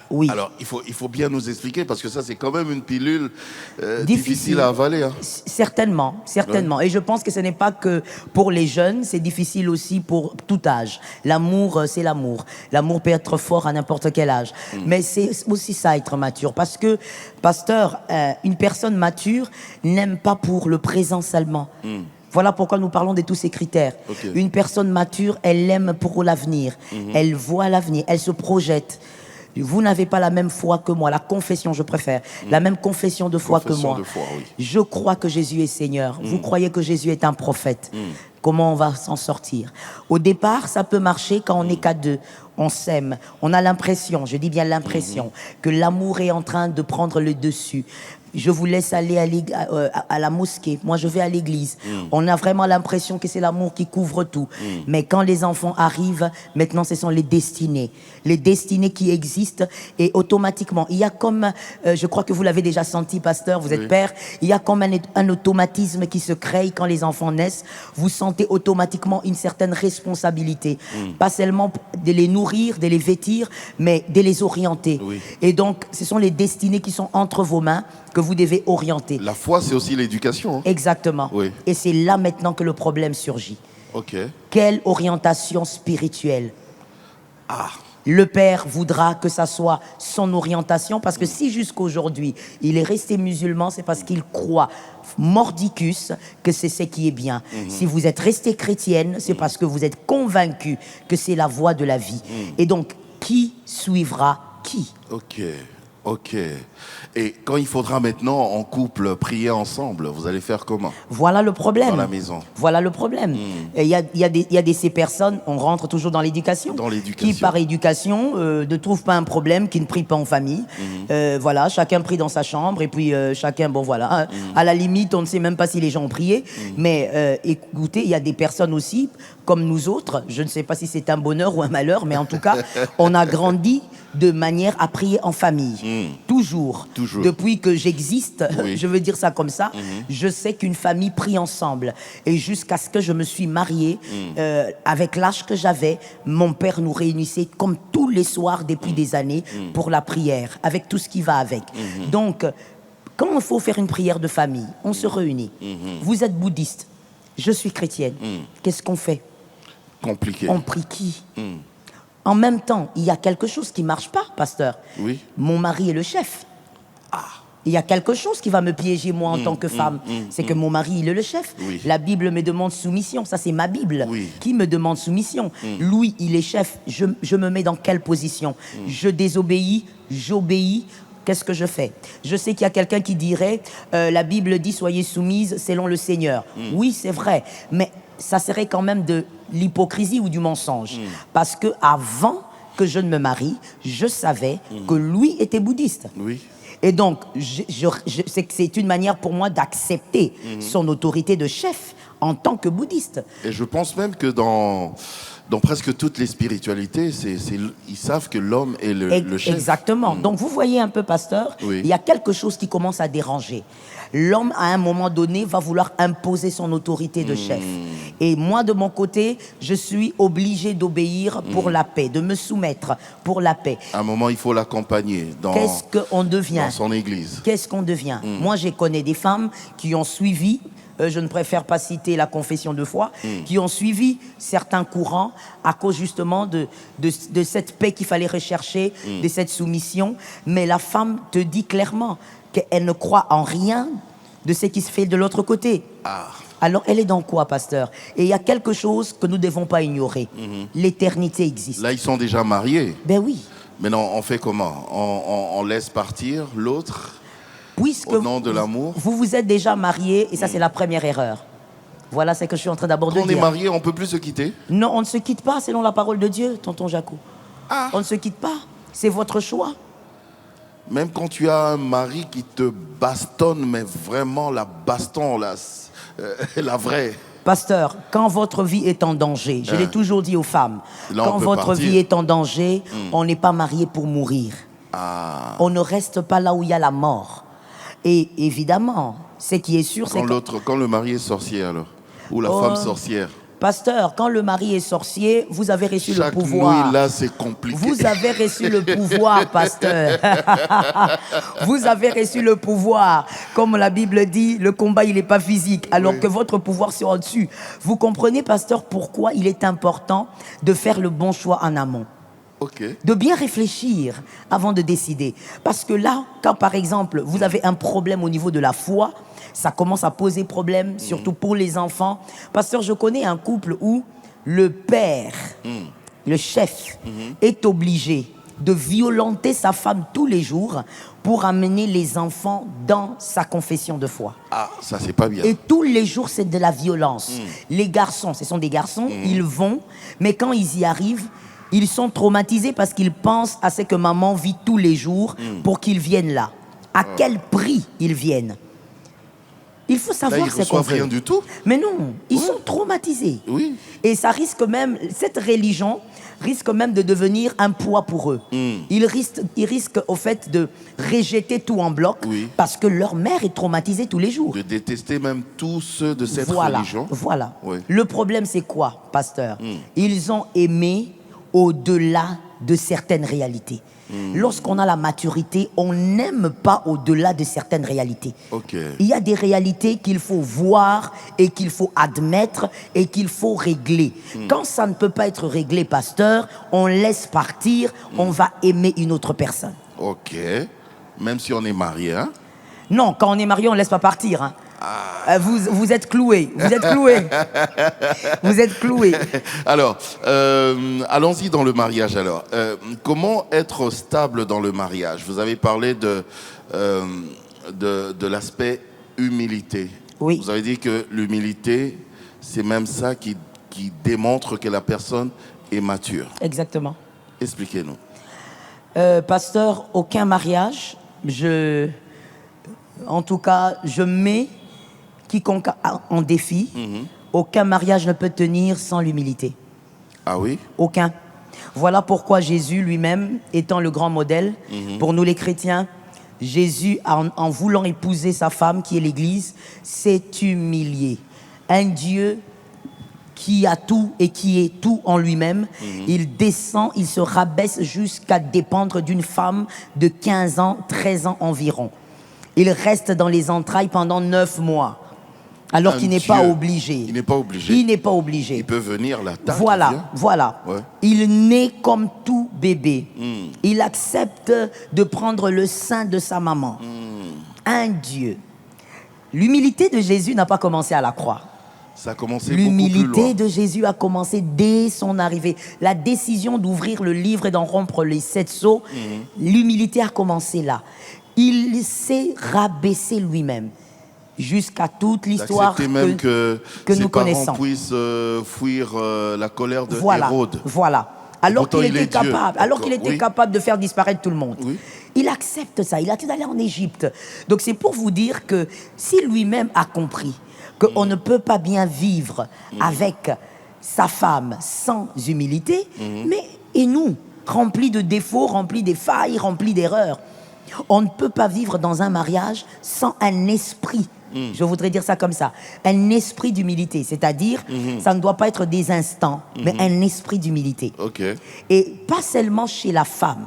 Oui. Alors, il faut bien nous expliquer, parce que ça, c'est quand même une pilule difficile à avaler. Hein. Certainement, certainement. Ouais. Et je pense que ce n'est pas que pour les jeunes, c'est difficile aussi pour tout âge. L'amour, c'est l'amour. L'amour peut être fort à n'importe quel âge. Mais c'est aussi ça, être mature. Parce que, pasteur, une personne mature n'aime pas pour le présent seulement. Voilà pourquoi nous parlons de tous ces critères. Une personne mature, elle aime pour l'avenir. Elle voit l'avenir, elle se projette. Vous n'avez pas la même foi que moi, la confession, je préfère, la même confession de foi que moi. Je crois que Jésus est Seigneur. Vous croyez que Jésus est un prophète. Comment on va s'en sortir? Au départ, ça peut marcher quand on n'est qu'à deux. On s'aime. On a l'impression, je dis bien l'impression, que l'amour est en train de prendre le dessus. Je vous laisse aller à la mosquée. Moi, je vais à l'église. On a vraiment l'impression que c'est l'amour qui couvre tout. Mais quand les enfants arrivent, maintenant, ce sont les destinées. Les destinées qui existent. Et automatiquement, il y a comme, je crois que vous l'avez déjà senti, pasteur, vous êtes père, il y a comme un automatisme qui se crée quand les enfants naissent. Vous sentez automatiquement une certaine responsabilité. Pas seulement de les nourrir, de les vêtir, mais de les orienter. Et donc, ce sont les destinées qui sont entre vos mains, que vous devez orienter. La foi, c'est aussi l'éducation. Hein. Exactement. Et c'est là maintenant que le problème surgit. Quelle orientation spirituelle? Le père voudra que ça soit son orientation, parce que si jusqu'aujourd'hui, il est resté musulman, c'est parce qu'il croit mordicus que c'est ce qui est bien. Si vous êtes resté chrétienne, c'est parce que vous êtes convaincu que c'est la voie de la vie. Et donc, qui suivra qui? Ok. Et quand il faudra maintenant, en couple, prier ensemble, vous allez faire comment? Voilà le problème. Dans la maison. Voilà le problème. Il y a ces personnes, on rentre toujours dans l'éducation. Dans l'éducation. Qui, par éducation, ne trouvent pas un problème, qui ne prient pas en famille. Voilà, chacun prie dans sa chambre, et puis chacun, bon voilà. À la limite, on ne sait même pas si les gens ont prié. Mais écoutez, il y a des personnes aussi, comme nous autres, je ne sais pas si c'est un bonheur ou un malheur, mais en tout cas, on a grandi de manière à prier en famille. Toujours. Depuis que j'existe, je veux dire ça comme ça, je sais qu'une famille prie ensemble. Et jusqu'à ce que je me suis mariée, avec l'âge que j'avais, mon père nous réunissait comme tous les soirs depuis des années pour la prière, avec tout ce qui va avec. Donc, quand il faut faire une prière de famille, on se réunit. Vous êtes bouddhiste, je suis chrétienne. Qu'est-ce qu'on fait? Compliqué. On prie qui? En même temps, il y a quelque chose qui ne marche pas, pasteur. Oui. Mon mari est le chef. Il y a quelque chose qui va me piéger, moi, en tant que femme. C'est que mon mari, il est le chef. Oui. La Bible me demande soumission. Ça, c'est ma Bible qui me demande soumission. Lui, il est chef. Je me mets dans quelle position? Je désobéis, j'obéis. Qu'est-ce que je fais? Je sais qu'il y a quelqu'un qui dirait, la Bible dit, soyez soumise selon le Seigneur. Oui, c'est vrai. Mais ça serait quand même de l'hypocrisie ou du mensonge. Parce que avant que je ne me marie, je savais que lui était bouddhiste. Oui. Et donc, c'est une manière pour moi d'accepter son autorité de chef en tant que bouddhiste. Et je pense même que dans presque toutes les spiritualités, ils savent que l'homme est le chef. Exactement. Donc, vous voyez un peu, pasteur, il y a quelque chose qui commence à déranger. L'homme, à un moment donné, va vouloir imposer son autorité de chef. Et moi, de mon côté, je suis obligé d'obéir pour la paix, de me soumettre pour la paix. À un moment, il faut l'accompagner dans son église. Qu'est-ce qu'on devient? Moi, je connais des femmes qui ont suivi, je ne préfère pas citer la confession de foi, qui ont suivi certains courants à cause justement de cette paix qu'il fallait rechercher, de cette soumission. Mais la femme te dit clairement qu'elle ne croit en rien de ce qui se fait de l'autre côté. Alors, elle est dans quoi, pasteur? Et il y a quelque chose que nous ne devons pas ignorer. L'éternité existe. Là, ils sont déjà mariés. Ben oui. Mais non, on fait comment? On laisse partir l'autre au nom de l'amour? Vous êtes déjà mariés, et ça, c'est la première erreur. Voilà ce que je suis en train d'abord de dire. Quand on est marié, on ne peut plus se quitter? Non, on ne se quitte pas selon la parole de Dieu, tonton Jaco. On ne se quitte pas. C'est votre choix. Même quand tu as un mari qui te bastonne, mais vraiment la baston, la vraie. Pasteur, quand votre vie est en danger, je l'ai toujours dit aux femmes, quand votre vie est en danger, on n'est pas marié pour mourir. On ne reste pas là où il y a la mort. Et évidemment, ce qui est sûr, c'est quand le mari est sorcier, alors? Ou la femme sorcière? Pasteur, quand le mari est sorcier, vous avez reçu le pouvoir. Chaque nuit, là, c'est compliqué. Vous avez reçu le pouvoir, pasteur. Vous avez reçu le pouvoir. Comme la Bible dit, le combat, il n'est pas physique, alors que votre pouvoir, c'est au-dessus. Vous comprenez, pasteur, pourquoi il est important de faire le bon choix en amont? De bien réfléchir avant de décider. Parce que là, quand par exemple, vous avez un problème au niveau de la foi, ça commence à poser problème, surtout pour les enfants. Pasteur, je connais un couple où le père, le chef, est obligé de violenter sa femme tous les jours pour amener les enfants dans sa confession de foi. Ça c'est pas bien. Et tous les jours, c'est de la violence. Les garçons, ce sont des garçons, ils vont, mais quand ils y arrivent, ils sont traumatisés parce qu'ils pensent à ce que maman vit tous les jours pour qu'ils viennent là. À quel prix ils viennent? Il faut savoir ce qu'on fait. Rien du tout. Mais non, ils sont traumatisés. Et ça risque même, cette religion risque même de devenir un poids pour eux. Ils risquent au fait de rejeter tout en bloc parce que leur mère est traumatisée tous les jours. De détester même tous ceux de cette religion. Voilà. Le problème, c'est quoi, pasteur? Ils ont aimé au-delà de certaines réalités. Lorsqu'on a la maturité, on n'aime pas au-delà de certaines réalités. Il y a des réalités qu'il faut voir et qu'il faut admettre et qu'il faut régler. Quand ça ne peut pas être réglé, pasteur, on laisse partir, on va aimer une autre personne. Même si on est marié, hein? Non, quand on est marié, on ne laisse pas partir. Hein. Vous êtes cloués. Vous êtes cloués. Vous êtes cloués. Alors, allons-y dans le mariage alors. Comment être stable dans le mariage? Vous avez parlé de l'aspect humilité. Oui. Vous avez dit que l'humilité, c'est même ça qui démontre que la personne est mature. Exactement. Expliquez-nous. Pasteur, aucun mariage, en tout cas, je mets quiconque en défi. Aucun mariage ne peut tenir sans l'humilité. Ah oui? Aucun. Voilà pourquoi Jésus lui-même, étant le grand modèle, pour nous les chrétiens, Jésus, en voulant épouser sa femme, qui est l'Église, s'est humilié. Un Dieu qui a tout et qui est tout en lui-même, il descend, il se rabaisse jusqu'à dépendre d'une femme de 15 ans, 13 ans environ. Il reste dans les entrailles pendant 9 mois. Alors qu'il n'est pas obligé. Il n'est pas obligé. Il n'est pas obligé. Il peut venir la table. Voilà. Ouais. Il naît comme tout bébé. Il accepte de prendre le sein de sa maman. Un Dieu. L'humilité de Jésus n'a pas commencé à la croix. Ça a commencé beaucoup plus loin. L'humilité de Jésus a commencé dès son arrivée. La décision d'ouvrir le livre et d'en rompre les 7 sceaux, l'humilité a commencé là. Il s'est rabaissé lui-même. Jusqu'à toute l'histoire que nous connaissons. Ses parents puissent fuir la colère de Hérode. Voilà. Alors qu'il était capable de faire disparaître tout le monde. Oui. Il accepte ça. Il accepte d'aller en Égypte. Donc c'est pour vous dire que si lui-même a compris qu'on ne peut pas bien vivre avec sa femme sans humilité, mais et nous, remplis de défauts, remplis des failles, remplis d'erreurs, on ne peut pas vivre dans un mariage sans un esprit. Je voudrais dire ça comme ça. Un esprit d'humilité. C'est-à-dire, ça ne doit pas être des instants, mais un esprit d'humilité. Okay. Et pas seulement chez la femme.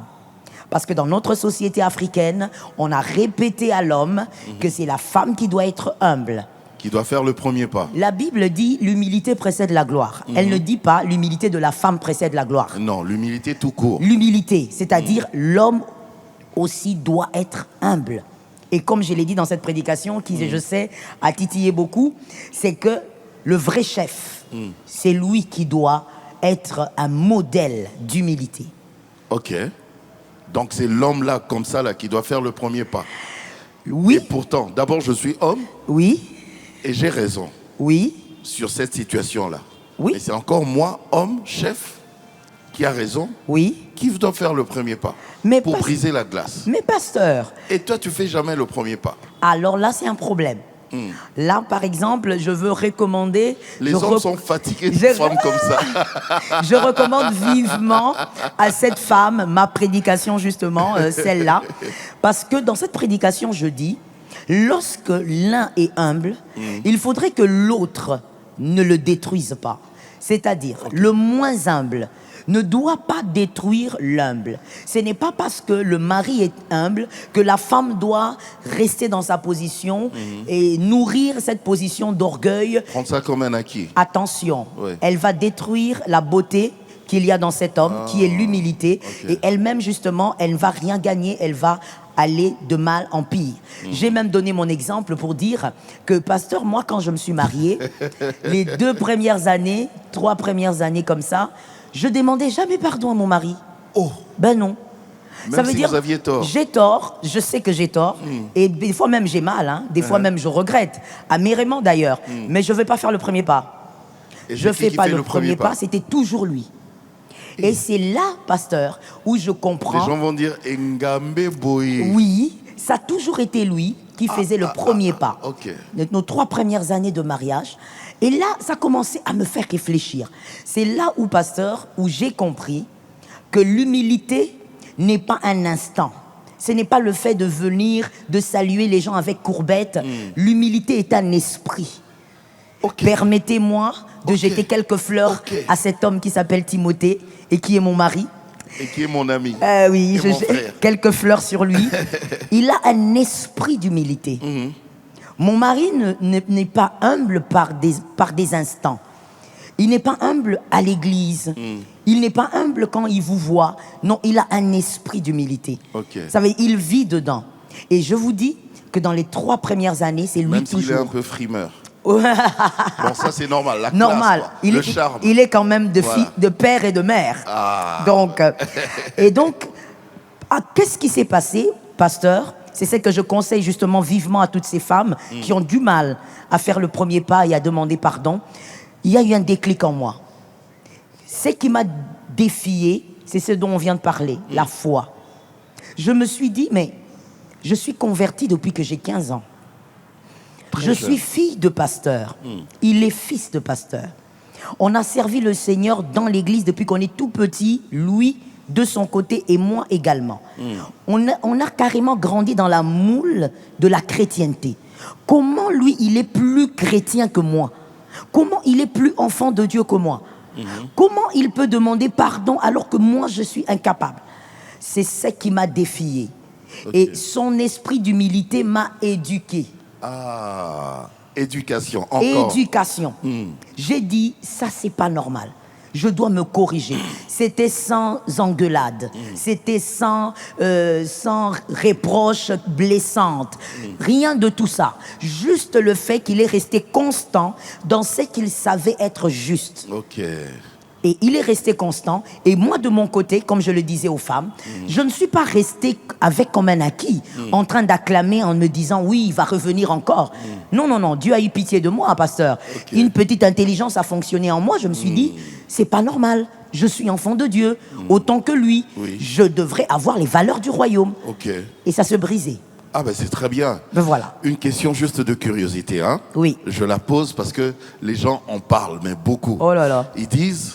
Parce que dans notre société africaine, on a répété à l'homme que c'est la femme qui doit être humble. Qui doit faire le premier pas. La Bible dit l'humilité précède la gloire. Elle ne dit pas l'humilité de la femme précède la gloire. Non, l'humilité tout court. L'humilité, c'est-à-dire l'homme aussi doit être humble. Et comme je l'ai dit dans cette prédication, qui, je sais, a titillé beaucoup, c'est que le vrai chef, c'est lui qui doit être un modèle d'humilité. Ok. Donc c'est l'homme-là, comme ça, là, qui doit faire le premier pas. Oui. Et pourtant, d'abord, je suis homme. Oui. Et j'ai raison. Oui. Sur cette situation-là. Oui. Et c'est encore moi, homme, chef, qui a raison. Oui. Qui doit faire le premier pas pour briser la glace. Mais pasteur. Et toi, tu fais jamais le premier pas. Alors là, c'est un problème. Là, par exemple, je veux recommander... Les hommes sont fatigués de femmes comme ça. Je recommande vivement à cette femme ma prédication, justement, celle-là. Parce que dans cette prédication, je dis, lorsque l'un est humble, il faudrait que l'autre ne le détruise pas. C'est-à-dire, le moins humble ne doit pas détruire l'humble. Ce n'est pas parce que le mari est humble que la femme doit rester dans sa position et nourrir cette position d'orgueil. Prendre ça comme un acquis. Attention, elle va détruire la beauté qu'il y a dans cet homme, qui est l'humilité. Et elle-même, justement, elle ne va rien gagner, elle va aller de mal en pire. J'ai même donné mon exemple pour dire que, pasteur, moi, quand je me suis mariée, les 2 premières années, 3 premières années comme ça, je demandais jamais pardon à mon mari. Oh. Ben non. Même ça veut dire, vous aviez tort. J'ai tort, je sais que j'ai tort, et des fois même j'ai mal, hein. Des fois même je regrette, amérément d'ailleurs, mais je ne vais pas faire le premier pas. Et je ne fais pas le premier pas, c'était toujours lui. Et c'est là, pasteur, où je comprends... Les gens vont dire « Ngambe Boye ». Oui, ça a toujours été lui qui faisait le premier pas. Okay. Nos 3 premières années de mariage. Et là, ça commençait à me faire réfléchir. C'est là où, pasteur, où j'ai compris que l'humilité n'est pas un instant. Ce n'est pas le fait de venir, de saluer les gens avec courbette. L'humilité est un esprit. Okay. Permettez-moi de jeter quelques fleurs à cet homme qui s'appelle Timothée et qui est mon mari. Et qui est mon ami. Oui, je jette quelques fleurs sur lui. Il a un esprit d'humilité. Mon mari n'est pas humble par des instants. Il n'est pas humble à l'église. Il n'est pas humble quand il vous voit. Non, il a un esprit d'humilité. Okay. Ça veut dire, il vit dedans. Et je vous dis que dans les 3 premières années, c'est lui même toujours. Même s'il est un peu frimeur. Bon, ça c'est normal, la normal. Classe, le charme. Il est quand même de père et de mère. Ah. Donc, qu'est-ce qui s'est passé, pasteur? C'est ce que je conseille justement vivement à toutes ces femmes qui ont du mal à faire le premier pas et à demander pardon. Il y a eu un déclic en moi. Ce qui m'a défié, c'est ce dont on vient de parler, la foi. Je me suis dit, mais je suis convertie depuis que j'ai 15 ans. Je suis fille de pasteur. Il est fils de pasteur. On a servi le Seigneur dans l'église depuis qu'on est tout petit, lui de son côté et moi également. On a carrément grandi dans la moule de la chrétienté. Comment lui, il est plus chrétien que moi? Comment il est plus enfant de Dieu que moi? Comment il peut demander pardon alors que moi, je suis incapable? C'est ce qui m'a défié. Et son esprit d'humilité m'a éduqué. Ah, éducation, encore. Éducation. J'ai dit, ça, c'est pas normal. Je dois me corriger. C'était sans engueulade. C'était sans reproche blessante. Rien de tout ça. Juste le fait qu'il est resté constant dans ce qu'il savait être juste. Ok. Et il est resté constant. Et moi, de mon côté, comme je le disais aux femmes, je ne suis pas resté avec comme un acquis, en train d'acclamer, en me disant, oui, il va revenir encore. Non, non, non, Dieu a eu pitié de moi, pasteur. Okay. Une petite intelligence a fonctionné en moi. Je me suis dit, c'est pas normal. Je suis enfant de Dieu, autant que lui. Oui. Je devrais avoir les valeurs du royaume. Okay. Et ça se brisait. Ah ben c'est très bien. Ben voilà. Une question juste de curiosité, hein? Oui. Je la pose parce que les gens en parlent, mais beaucoup. Oh là là. Ils disent...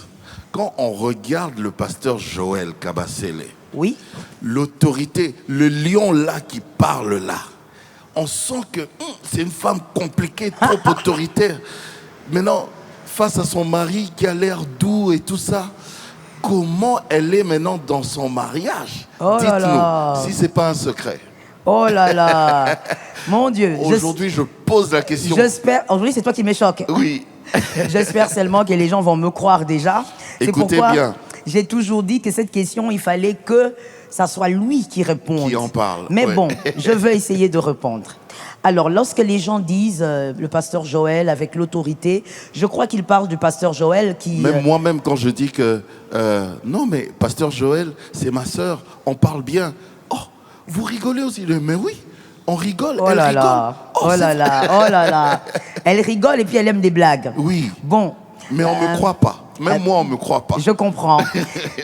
Quand on regarde le pasteur Joël Kabasele, oui, l'autorité, le lion là qui parle là, on sent que c'est une femme compliquée, trop autoritaire. Maintenant, face à son mari qui a l'air doux et tout ça, comment elle est maintenant dans son mariage? Oh là là. Dites-nous, si c'est pas un secret. Oh là là. Mon Dieu. Aujourd'hui, je pose la question. J'espère. Aujourd'hui, c'est toi qui me choque. Oui. J'espère seulement que les gens vont me croire déjà. C'est Écoutez pourquoi bien. J'ai toujours dit que cette question, il fallait que ça soit lui qui réponde. Qui en parle. Mais bon, je veux essayer de répondre. Alors, lorsque les gens disent le pasteur Joël avec l'autorité, je crois qu'ils parlent du pasteur Joël qui... Même moi-même, quand je dis que... non, mais pasteur Joël, c'est ma sœur, on parle bien. Oh, vous rigolez aussi. Mais oui, on rigole, oh elle là rigole. Là. Oh là là, oh là là. Elle rigole et puis elle aime des blagues. Oui. Bon. Mais on ne me croit pas. Même moi, on ne me croit pas. Je comprends.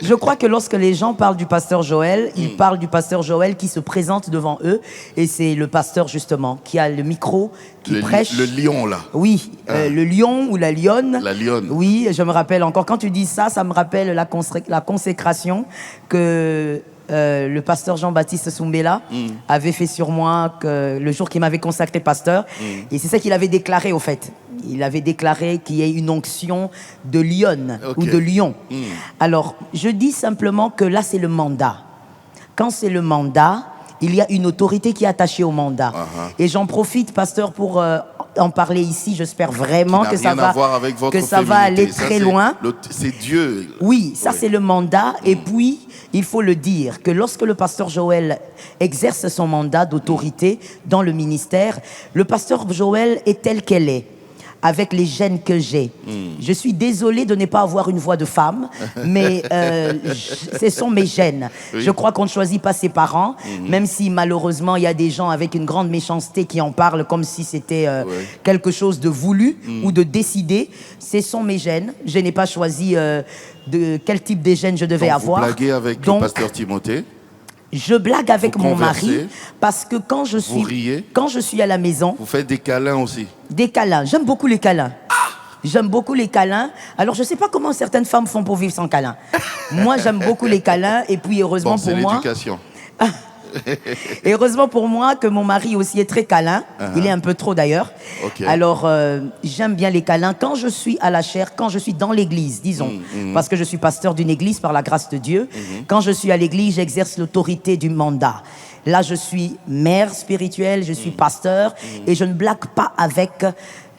Je crois que lorsque les gens parlent du pasteur Joël, ils parlent du pasteur Joël qui se présente devant eux. Et c'est le pasteur, justement, qui a le micro, qui prêche. Le lion, là. Oui, le lion ou la lionne. La lionne. Oui, je me rappelle encore. Quand tu dis ça, ça me rappelle la consécration que... le pasteur Jean-Baptiste Soumbela avait fait sur moi le jour qu'il m'avait consacré pasteur. Et c'est ça qu'il avait déclaré, au fait. Il avait déclaré qu'il y ait une onction de lionne ou de lion. Alors, je dis simplement que là, c'est le mandat. Quand c'est le mandat, il y a une autorité qui est attachée au mandat. Et j'en profite, pasteur, pour... en parler ici, j'espère vraiment que ça va aller très loin. C'est Dieu. Oui, ça c'est le mandat. Et puis, il faut le dire, que lorsque le pasteur Joël exerce son mandat d'autorité dans le ministère, le pasteur Joël est tel qu'elle est, avec les gènes que j'ai. Je suis désolée de ne pas avoir une voix de femme, mais ce sont mes gènes. Oui. Je crois qu'on ne choisit pas ses parents, même si malheureusement il y a des gens avec une grande méchanceté qui en parlent comme si c'était quelque chose de voulu ou de décidé. Ce sont mes gènes. Je n'ai pas choisi de quel type de gènes je devais avoir. Vous blaguez avec le pasteur Timothée? Je blague avec mon mari parce que quand je suis à la maison... Vous faites des câlins aussi? Des câlins. J'aime beaucoup les câlins. J'aime beaucoup les câlins. Alors, je ne sais pas comment certaines femmes font pour vivre sans câlins. Moi, j'aime beaucoup les câlins. Et puis, heureusement pour moi... c'est l'éducation. Et heureusement pour moi que mon mari aussi est très câlin. Il est un peu trop d'ailleurs. Alors, j'aime bien les câlins quand je suis à la chair, quand je suis dans l'église, disons. Parce que je suis pasteur d'une église par la grâce de Dieu. Quand je suis à l'église, j'exerce l'autorité du mandat. Là, je suis mère spirituelle, je suis pasteur et je ne blague pas avec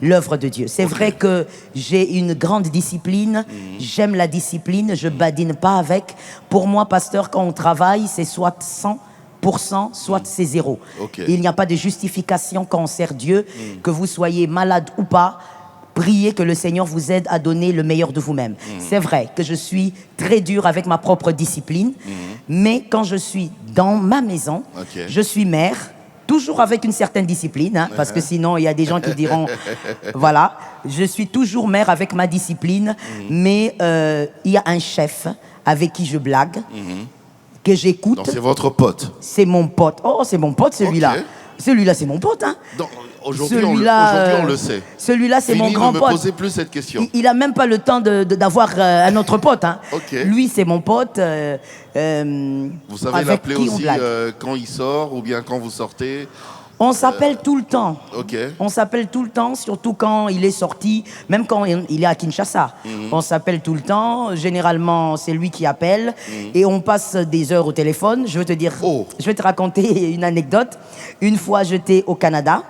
l'œuvre de Dieu. C'est vrai que j'ai une grande discipline, j'aime la discipline, je badine pas avec. Pour moi, pasteur, quand on travaille, c'est soit 100 soit c'est zéro. Il n'y a pas de justification quand on sert Dieu, que vous soyez malade ou pas. Priez que le Seigneur vous aide à donner le meilleur de vous-même. C'est vrai que je suis très dur avec ma propre discipline, mais quand je suis dans ma maison, je suis mère, toujours avec une certaine discipline, hein, parce que sinon il y a des gens qui diront, voilà, je suis toujours mère avec ma discipline, mais il y a un chef avec qui je blague, que j'écoute. Donc c'est votre pote? C'est mon pote. Oh, c'est mon pote celui-là. Celui-là, c'est mon pote, hein. Aujourd'hui, on le sait. Celui-là, c'est mon grand pote. Ne me posez plus cette question. Il n'a même pas le temps d'avoir un autre pote. Hein. Lui, c'est mon pote. Vous savez l'appeler aussi quand il sort ou bien quand vous sortez? On s'appelle tout le temps. On s'appelle tout le temps, surtout quand il est sorti, même quand il est à Kinshasa. On s'appelle tout le temps. Généralement, c'est lui qui appelle. Et on passe des heures au téléphone. Je veux te raconter une anecdote. Une fois, j'étais au Canada.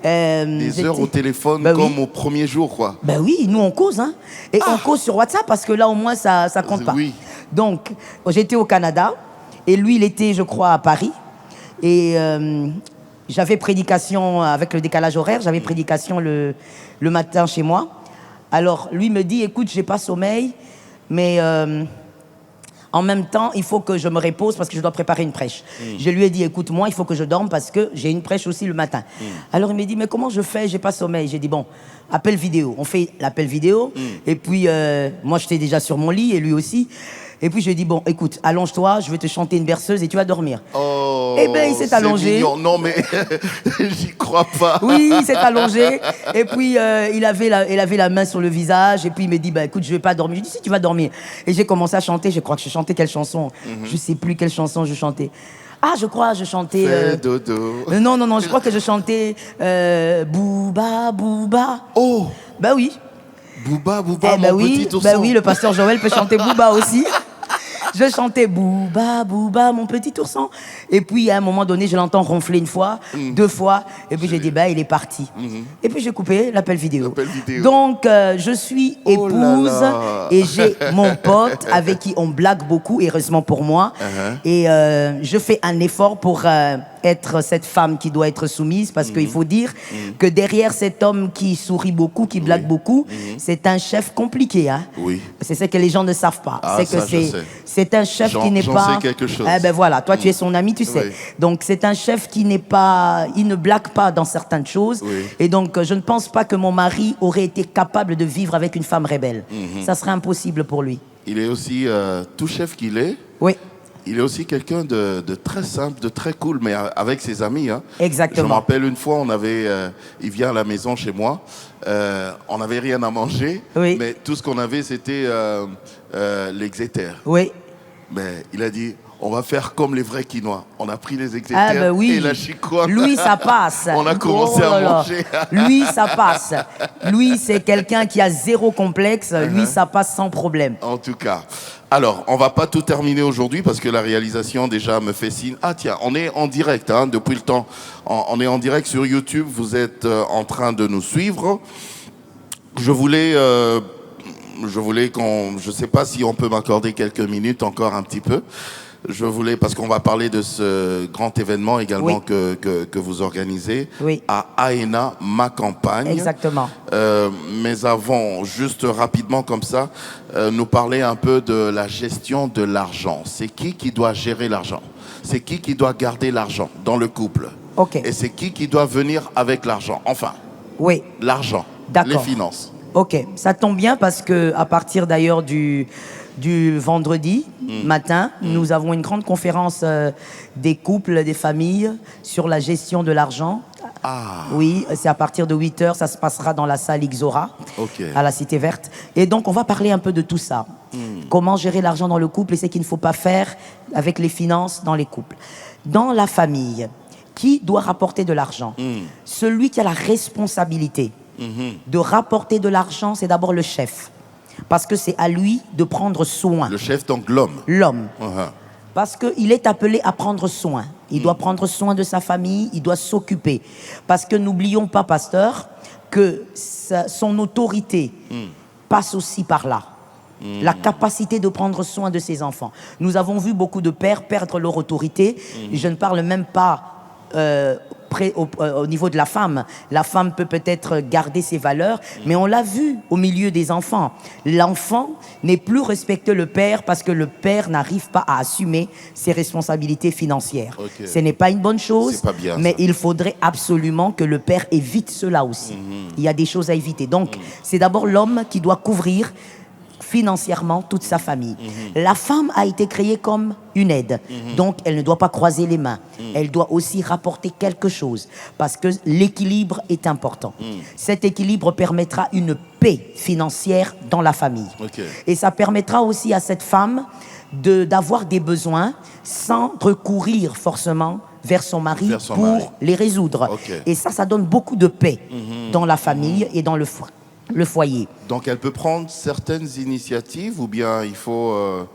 Des heures au téléphone comme au premier jour, quoi. Ben oui, nous on cause, hein. Et on cause sur WhatsApp parce que là au moins ça compte pas. Oui. Donc, j'étais au Canada et lui il était, je crois, à Paris. Et j'avais prédication avec le décalage horaire, j'avais prédication le matin chez moi. Alors lui me dit, écoute, j'ai pas sommeil, mais en même temps, il faut que je me repose parce que je dois préparer une prêche. Je lui ai dit, écoute, moi, il faut que je dorme parce que j'ai une prêche aussi le matin. Alors, il me dit, mais comment je fais? J'ai pas sommeil. J'ai dit, bon, appel vidéo. On fait l'appel vidéo. Et puis, moi, j'étais déjà sur mon lit et lui aussi. Et puis, je lui ai dit, bon, écoute, allonge-toi, je vais te chanter une berceuse et tu vas dormir. Oh, eh bien, il s'est allongé. Mignon. Non, mais j'y crois pas. Oui, il s'est allongé. Et puis, il avait la main sur le visage. Et puis, il me dit, bah, écoute, je vais pas dormir. Je lui ai dit, si, tu vas dormir. Et j'ai commencé à chanter. Je crois que je chantais quelle chanson? Je sais plus quelle chanson je chantais. Ah, je crois, je chantais... Fais dodo. Non, je crois que je chantais... Booba, Booba. Oh! Bah oui. Booba, mon petit ourson. Bah oui, le pasteur Joël peut chanter Booba aussi. Je chantais Booba, Booba, mon petit ourson. Et puis, à un moment donné, je l'entends ronfler une fois, deux fois. Et puis, j'ai dit, bah, il est parti. Et puis, j'ai coupé l'appel vidéo. Donc, je suis épouse et j'ai mon pote avec qui on blague beaucoup, heureusement pour moi. Et je fais un effort pour être cette femme qui doit être soumise parce qu'il faut dire que derrière cet homme qui sourit beaucoup, qui blague beaucoup, c'est un chef compliqué. Hein. Oui. C'est ce que les gens ne savent pas. C'est que c'est un chef qui n'est pas... J'en sais quelque chose. Eh ben voilà, toi tu es son ami, tu sais. Donc c'est un chef qui n'est pas... Il ne blague pas dans certaines choses. Et donc je ne pense pas que mon mari aurait été capable de vivre avec une femme rebelle. Ça serait impossible pour lui. Il est aussi, tout chef qu'il est... Oui. Il est aussi quelqu'un de très simple, de très cool, mais avec ses amis. Hein. Exactement. Je me rappelle une fois, il vient à la maison chez moi, on n'avait rien à manger, mais tout ce qu'on avait, c'était l'exéter. Oui. Mais il a dit, on va faire comme les vrais quinois. On a pris les exéters et la chicoine. Lui, ça passe. On a commencé à manger. Lui, ça passe. Lui, c'est quelqu'un qui a zéro complexe. Lui, ça passe sans problème. En tout cas. Alors, on va pas tout terminer aujourd'hui parce que la réalisation déjà me fait signe. Ah tiens, on est en direct hein, depuis le temps. On est en direct sur YouTube. Vous êtes en train de nous suivre. Je voulais je sais pas si on peut m'accorder quelques minutes encore un petit peu. Je voulais, parce qu'on va parler de ce grand événement également que vous organisez à Aena, ma campagne. Exactement. Mais avant, juste rapidement comme ça, nous parler un peu de la gestion de l'argent. C'est qui doit gérer l'argent? C'est qui doit garder l'argent dans le couple? Et c'est qui doit venir avec l'argent? Enfin, l'argent, les finances. Ok, ça tombe bien parce que à partir d'ailleurs du vendredi matin, nous avons une grande conférence des couples, des familles sur la gestion de l'argent. Ah. Oui, c'est à partir de 8h, ça se passera dans la salle Ixora, à la Cité Verte. Et donc, on va parler un peu de tout ça. Comment gérer l'argent dans le couple et ce qu'il ne faut pas faire avec les finances dans les couples. Dans la famille, qui doit rapporter de l'argent? Celui qui a la responsabilité de rapporter de l'argent, c'est d'abord le chef. Parce que c'est à lui de prendre soin. Le chef, donc l'homme. L'homme. Parce qu'il est appelé à prendre soin. Il doit prendre soin de sa famille, il doit s'occuper. Parce que n'oublions pas, pasteur, que son autorité passe aussi par là. la capacité de prendre soin de ses enfants. Nous avons vu beaucoup de pères perdre leur autorité. Je ne parle même pas au niveau de la femme. La femme peut peut-être garder ses valeurs, mais on l'a vu au milieu des enfants. L'enfant n'est plus respecté le père parce que le père n'arrive pas à assumer ses responsabilités financières. Okay. Ce n'est pas une bonne chose, pas bien, mais ça. il faudrait absolument que le père évite cela aussi. Il y a des choses à éviter. Donc, c'est d'abord l'homme qui doit couvrir financièrement toute sa famille. La femme a été créée comme une aide, donc elle ne doit pas croiser les mains. Elle doit aussi rapporter quelque chose, parce que l'équilibre est important. Cet équilibre permettra une paix financière dans la famille. Okay. Et ça permettra aussi à cette femme d'avoir des besoins sans recourir forcément vers son mari les résoudre. Okay. Et ça donne beaucoup de paix dans la famille et dans le foyer. Donc elle peut prendre certaines initiatives ou bien il faut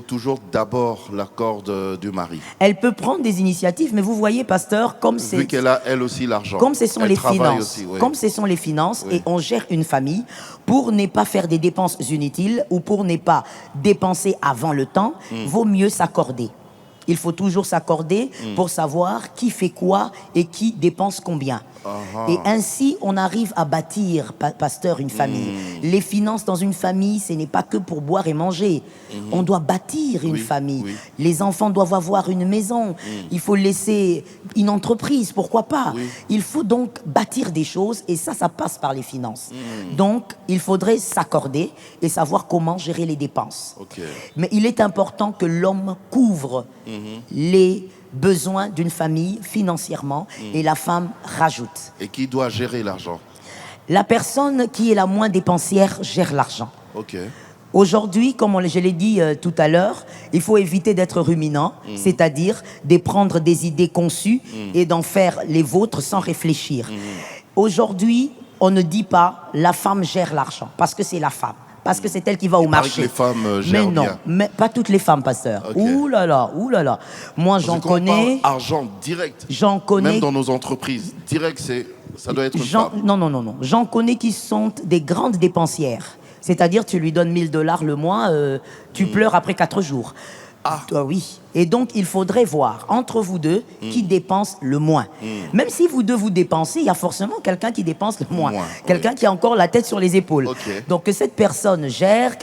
toujours d'abord l'accord du mari? Elle peut prendre des initiatives, mais vous voyez, pasteur, comme c'est... Vu qu'elle a elle aussi l'argent. Comme ce sont les finances. Aussi, oui. Comme ce sont les finances, oui. Et on gère une famille, pour ne pas faire des dépenses inutiles ou pour ne pas dépenser avant le temps, vaut mieux s'accorder. Il faut toujours s'accorder pour savoir qui fait quoi et qui dépense combien. Et ainsi, on arrive à bâtir, pasteur, une famille. Les finances dans une famille, ce n'est pas que pour boire et manger. On doit bâtir une famille. Oui. Les enfants doivent avoir une maison. Il faut laisser une entreprise, pourquoi pas. Il faut donc bâtir des choses et ça passe par les finances. Donc, il faudrait s'accorder et savoir comment gérer les dépenses. Okay. Mais il est important que l'homme couvre les besoins d'une famille financièrement et la femme rajoute. Et qui doit gérer l'argent? La personne qui est la moins dépensière gère l'argent. Ok. Aujourd'hui, comme je l'ai dit tout à l'heure, il faut éviter d'être ruminant, c'est-à-dire de prendre des idées conçues et d'en faire les vôtres sans réfléchir. Aujourd'hui, on ne dit pas la femme gère l'argent parce que c'est la femme. Parce que c'est elle qui va au marché. Les femmes gèrent mais non, bien. mais pas toutes les femmes, pasteur. Okay. Ouh là là, ouh là là. Moi, j'en connais. On parle argent direct. J'en connais. Même dans nos entreprises, direct, ça doit être une femme. Non. J'en connais qui sont des grandes dépensières. C'est-à-dire, tu lui donnes 1 000 $ le mois, tu pleures après 4 jours. Ah oui. Et donc, il faudrait voir entre vous deux qui dépense le moins. Même si vous deux vous dépensez, il y a forcément quelqu'un qui dépense le moins. Quelqu'un qui a encore la tête sur les épaules. Okay. Donc, que cette personne gère,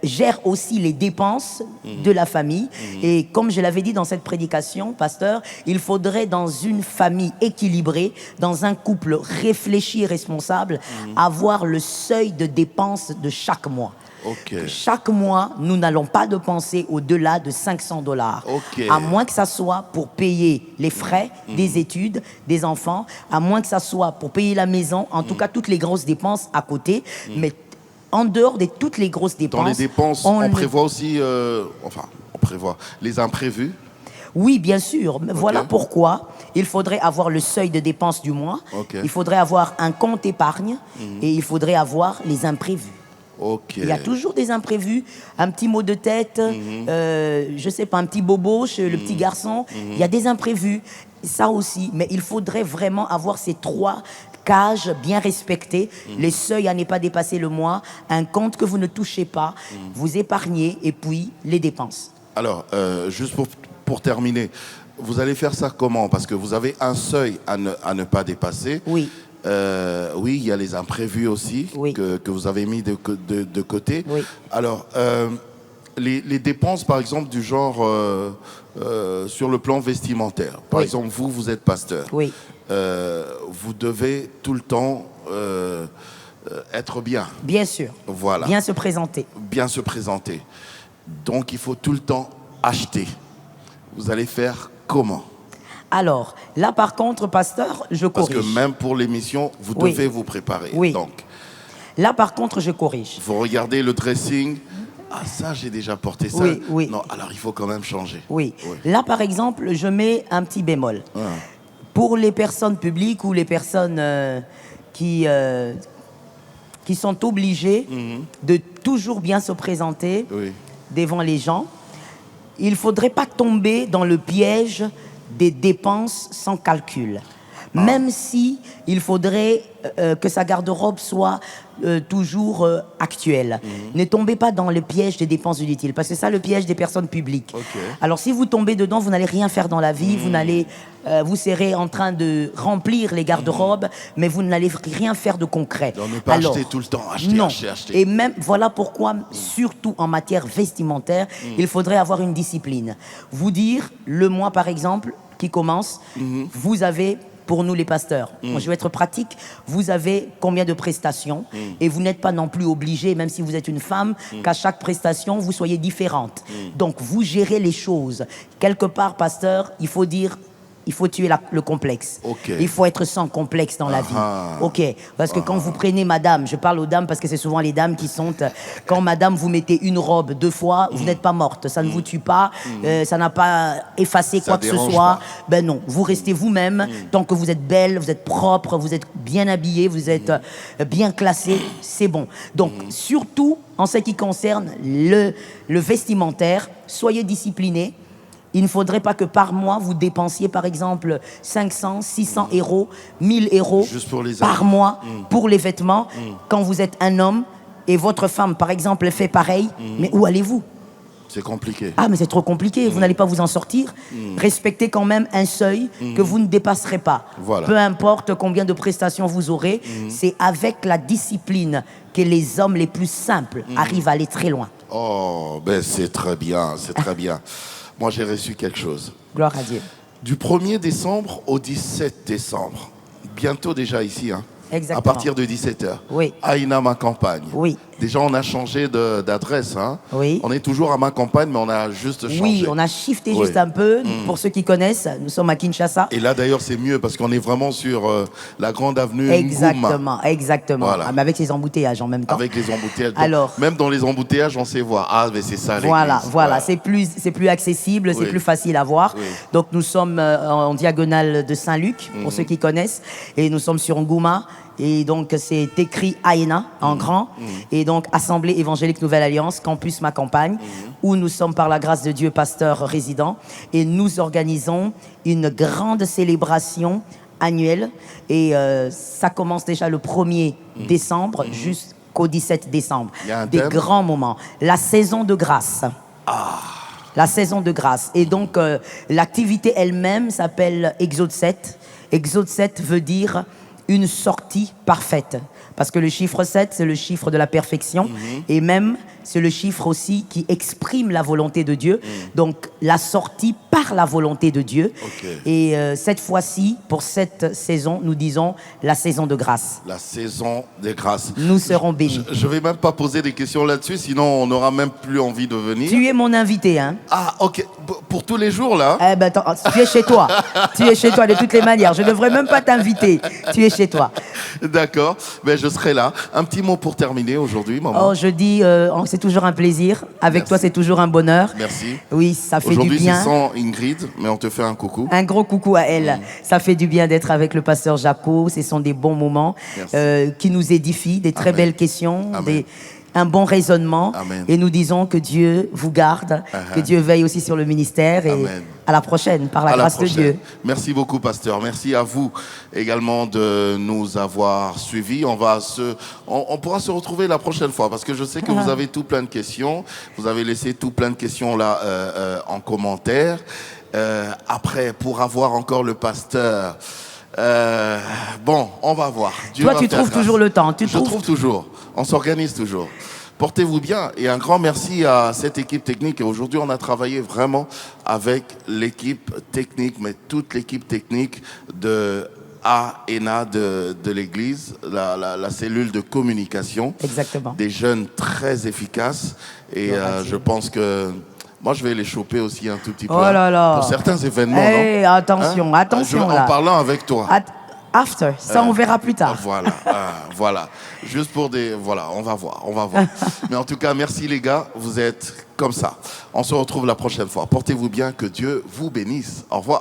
gère aussi les dépenses de la famille. Et comme je l'avais dit dans cette prédication, pasteur, il faudrait dans une famille équilibrée, dans un couple réfléchi et responsable, avoir le seuil de dépenses de chaque mois. Okay. Chaque mois, nous n'allons pas dépenser au-delà de 500 $. Okay. À moins que ça soit pour payer les frais des études des enfants, à moins que ça soit pour payer la maison, en tout cas toutes les grosses dépenses à côté. Mais en dehors de toutes les grosses dépenses... Dans les dépenses, on prévoit aussi... on prévoit les imprévus. Oui, bien sûr. Okay. Voilà pourquoi il faudrait avoir le seuil de dépenses du mois. Okay. Il faudrait avoir un compte épargne et il faudrait avoir les imprévus. Okay. Il y a toujours des imprévus, un petit mot de tête, je sais pas, un petit bobo chez le petit garçon. Il y a des imprévus, ça aussi. Mais il faudrait vraiment avoir ces 3 cages bien respectées, les seuils à ne pas dépasser le mois, un compte que vous ne touchez pas, vous épargnez et puis les dépenses. Alors, juste pour terminer, vous allez faire ça comment? Parce que vous avez un seuil à ne pas dépasser. Oui. Oui, il y a les imprévus aussi que vous avez mis de côté. Oui. Alors, les dépenses, par exemple, du genre sur le plan vestimentaire. Par exemple, vous êtes pasteur. Oui. Vous devez tout le temps être bien. Bien sûr. Voilà. Bien se présenter. Bien se présenter. Donc, il faut tout le temps acheter. Vous allez faire comment? Alors, là par contre, pasteur, je corrige. Parce que même pour l'émission, vous devez vous préparer. Oui. Donc, là par contre, je corrige. Vous regardez le dressing. Ah, ça, j'ai déjà porté ça. Oui. Non, alors il faut quand même changer. Oui. Là, par exemple, je mets un petit bémol. Pour les personnes publiques ou les personnes qui sont obligées de toujours bien se présenter devant les gens, il ne faudrait pas tomber dans le piège des dépenses sans calcul. Même si il faudrait que sa garde-robe soit toujours actuelle. Ne tombez pas dans le piège des dépenses inutiles, parce que c'est ça le piège des personnes publiques. Alors si vous tombez dedans, vous n'allez rien faire dans la vie, vous serez en train de remplir les garde-robes, mais vous n'allez rien faire de concret. Donc, ne pas acheter tout le temps, acheter. Et même, voilà pourquoi, surtout en matière vestimentaire, il faudrait avoir une discipline. Vous dire, le mois par exemple, qui commence, vous avez... Pour nous les pasteurs, moi, je vais être pratique, vous avez combien de prestations et vous n'êtes pas non plus obligé, même si vous êtes une femme, qu'à chaque prestation, vous soyez différente. Donc, vous gérez les choses. Quelque part, pasteur, il faut dire... Il faut tuer le complexe. Il faut être sans complexe dans la vie. Parce que quand vous prenez madame, je parle aux dames parce que c'est souvent les dames qui sont... Quand madame, vous mettez une robe 2 fois, vous n'êtes pas morte. Ça ne vous tue pas. Ça n'a pas effacé quoi que ce soit. Ben non, vous restez vous-même. Tant que vous êtes belle, vous êtes propre, vous êtes bien habillée, vous êtes bien classée, c'est bon. Donc, surtout, en ce qui concerne le vestimentaire, soyez disciplinés. Il ne faudrait pas que par mois, vous dépensiez par exemple 500, 600 euros, 1000 euros par mois pour les vêtements. Quand vous êtes un homme et votre femme, par exemple, elle fait pareil, mais où allez-vous? C'est compliqué. Ah, mais c'est trop compliqué, vous n'allez pas vous en sortir. Respectez quand même un seuil que vous ne dépasserez pas. Peu importe combien de prestations vous aurez, c'est avec la discipline que les hommes les plus simples arrivent à aller très loin. Oh, ben c'est très bien, c'est très bien. Moi, j'ai reçu quelque chose. Gloire à Dieu. Du 1er décembre au 17 décembre. Bientôt déjà ici, hein. Exactement. À partir de 17h. Oui. Aïna, ma campagne. Oui. Déjà, on a changé d'adresse. Hein. Oui. On est toujours à ma campagne, mais on a juste changé. Oui, on a shifté juste un peu. Pour ceux qui connaissent, nous sommes à Kinshasa. Et là, d'ailleurs, c'est mieux parce qu'on est vraiment sur la grande avenue Exactement, exactement. Voilà. Ah, mais avec les embouteillages en même temps. Avec les embouteillages. Alors, même dans les embouteillages, on sait voir. Ah, mais c'est ça, voilà. C'est plus accessible, c'est plus facile à voir. Donc, nous sommes en diagonale de Saint-Luc, pour ceux qui connaissent. Et nous sommes sur Ngouma. Et donc, c'est écrit AENA en grand. Et donc, Assemblée évangélique Nouvelle Alliance, Campus Ma Campagne, où nous sommes, par la grâce de Dieu, pasteurs résidents. Et nous organisons une grande célébration annuelle. Et ça commence déjà le 1er décembre jusqu'au 17 décembre. Des grands moments. La saison de grâce. La saison de grâce. Et donc, l'activité elle-même s'appelle Exode 7. Exode 7 veut dire une sortie parfaite. Parce que le chiffre 7, c'est le chiffre de la perfection. Et même, c'est le chiffre aussi qui exprime la volonté de Dieu. Donc, la sortie par la volonté de Dieu. Et cette fois-ci, pour cette saison, nous disons la saison de grâce. La saison de grâce. Nous serons bénis. Je ne vais même pas poser des questions là-dessus, sinon on n'aura même plus envie de venir. Tu es mon invité, hein? Ah, ok. Pour tous les jours, là? Eh ben, attends, tu es chez toi. Tu es chez toi de toutes les manières. Je ne devrais même pas t'inviter. Tu es chez toi. D'accord. Ben, je serai là. Un petit mot pour terminer aujourd'hui, maman. Oh, je dis, c'est toujours un plaisir. Avec toi, c'est toujours un bonheur. Merci. Oui, ça fait du bien. Aujourd'hui, c'est sans Ingrid, mais on te fait un coucou. Un gros coucou à elle. Ça fait du bien d'être avec le pasteur Jaco. Ce sont des bons moments qui nous édifient, des très belles questions, un bon raisonnement. Amen. Et nous disons que Dieu vous garde, que Dieu veille aussi sur le ministère. Et à la prochaine, par la grâce de Dieu. Merci beaucoup, pasteur. Merci à vous également de nous avoir suivis. On pourra se retrouver la prochaine fois parce que je sais que vous avez tout plein de questions. Vous avez laissé tout plein de questions là en commentaire. Après, pour avoir encore le pasteur... bon, on va voir. Dieu Toi, tu trouves toujours le temps. Je trouve toujours. On s'organise toujours. Portez-vous bien et un grand merci à cette équipe technique. Et aujourd'hui, on a travaillé vraiment avec l'équipe technique, mais toute l'équipe technique de AENA de l'église, la cellule de communication. Exactement. Des jeunes très efficaces. Et je pense que... Moi, je vais les choper aussi un tout petit peu. Oh là là. Pour certains événements, non? Attention, attention là. En parlant avec toi. After, ça on verra plus tard. Voilà, voilà. Juste pour des... Voilà, on va voir. Mais en tout cas, merci les gars, vous êtes comme ça. On se retrouve la prochaine fois. Portez-vous bien, que Dieu vous bénisse. Au revoir.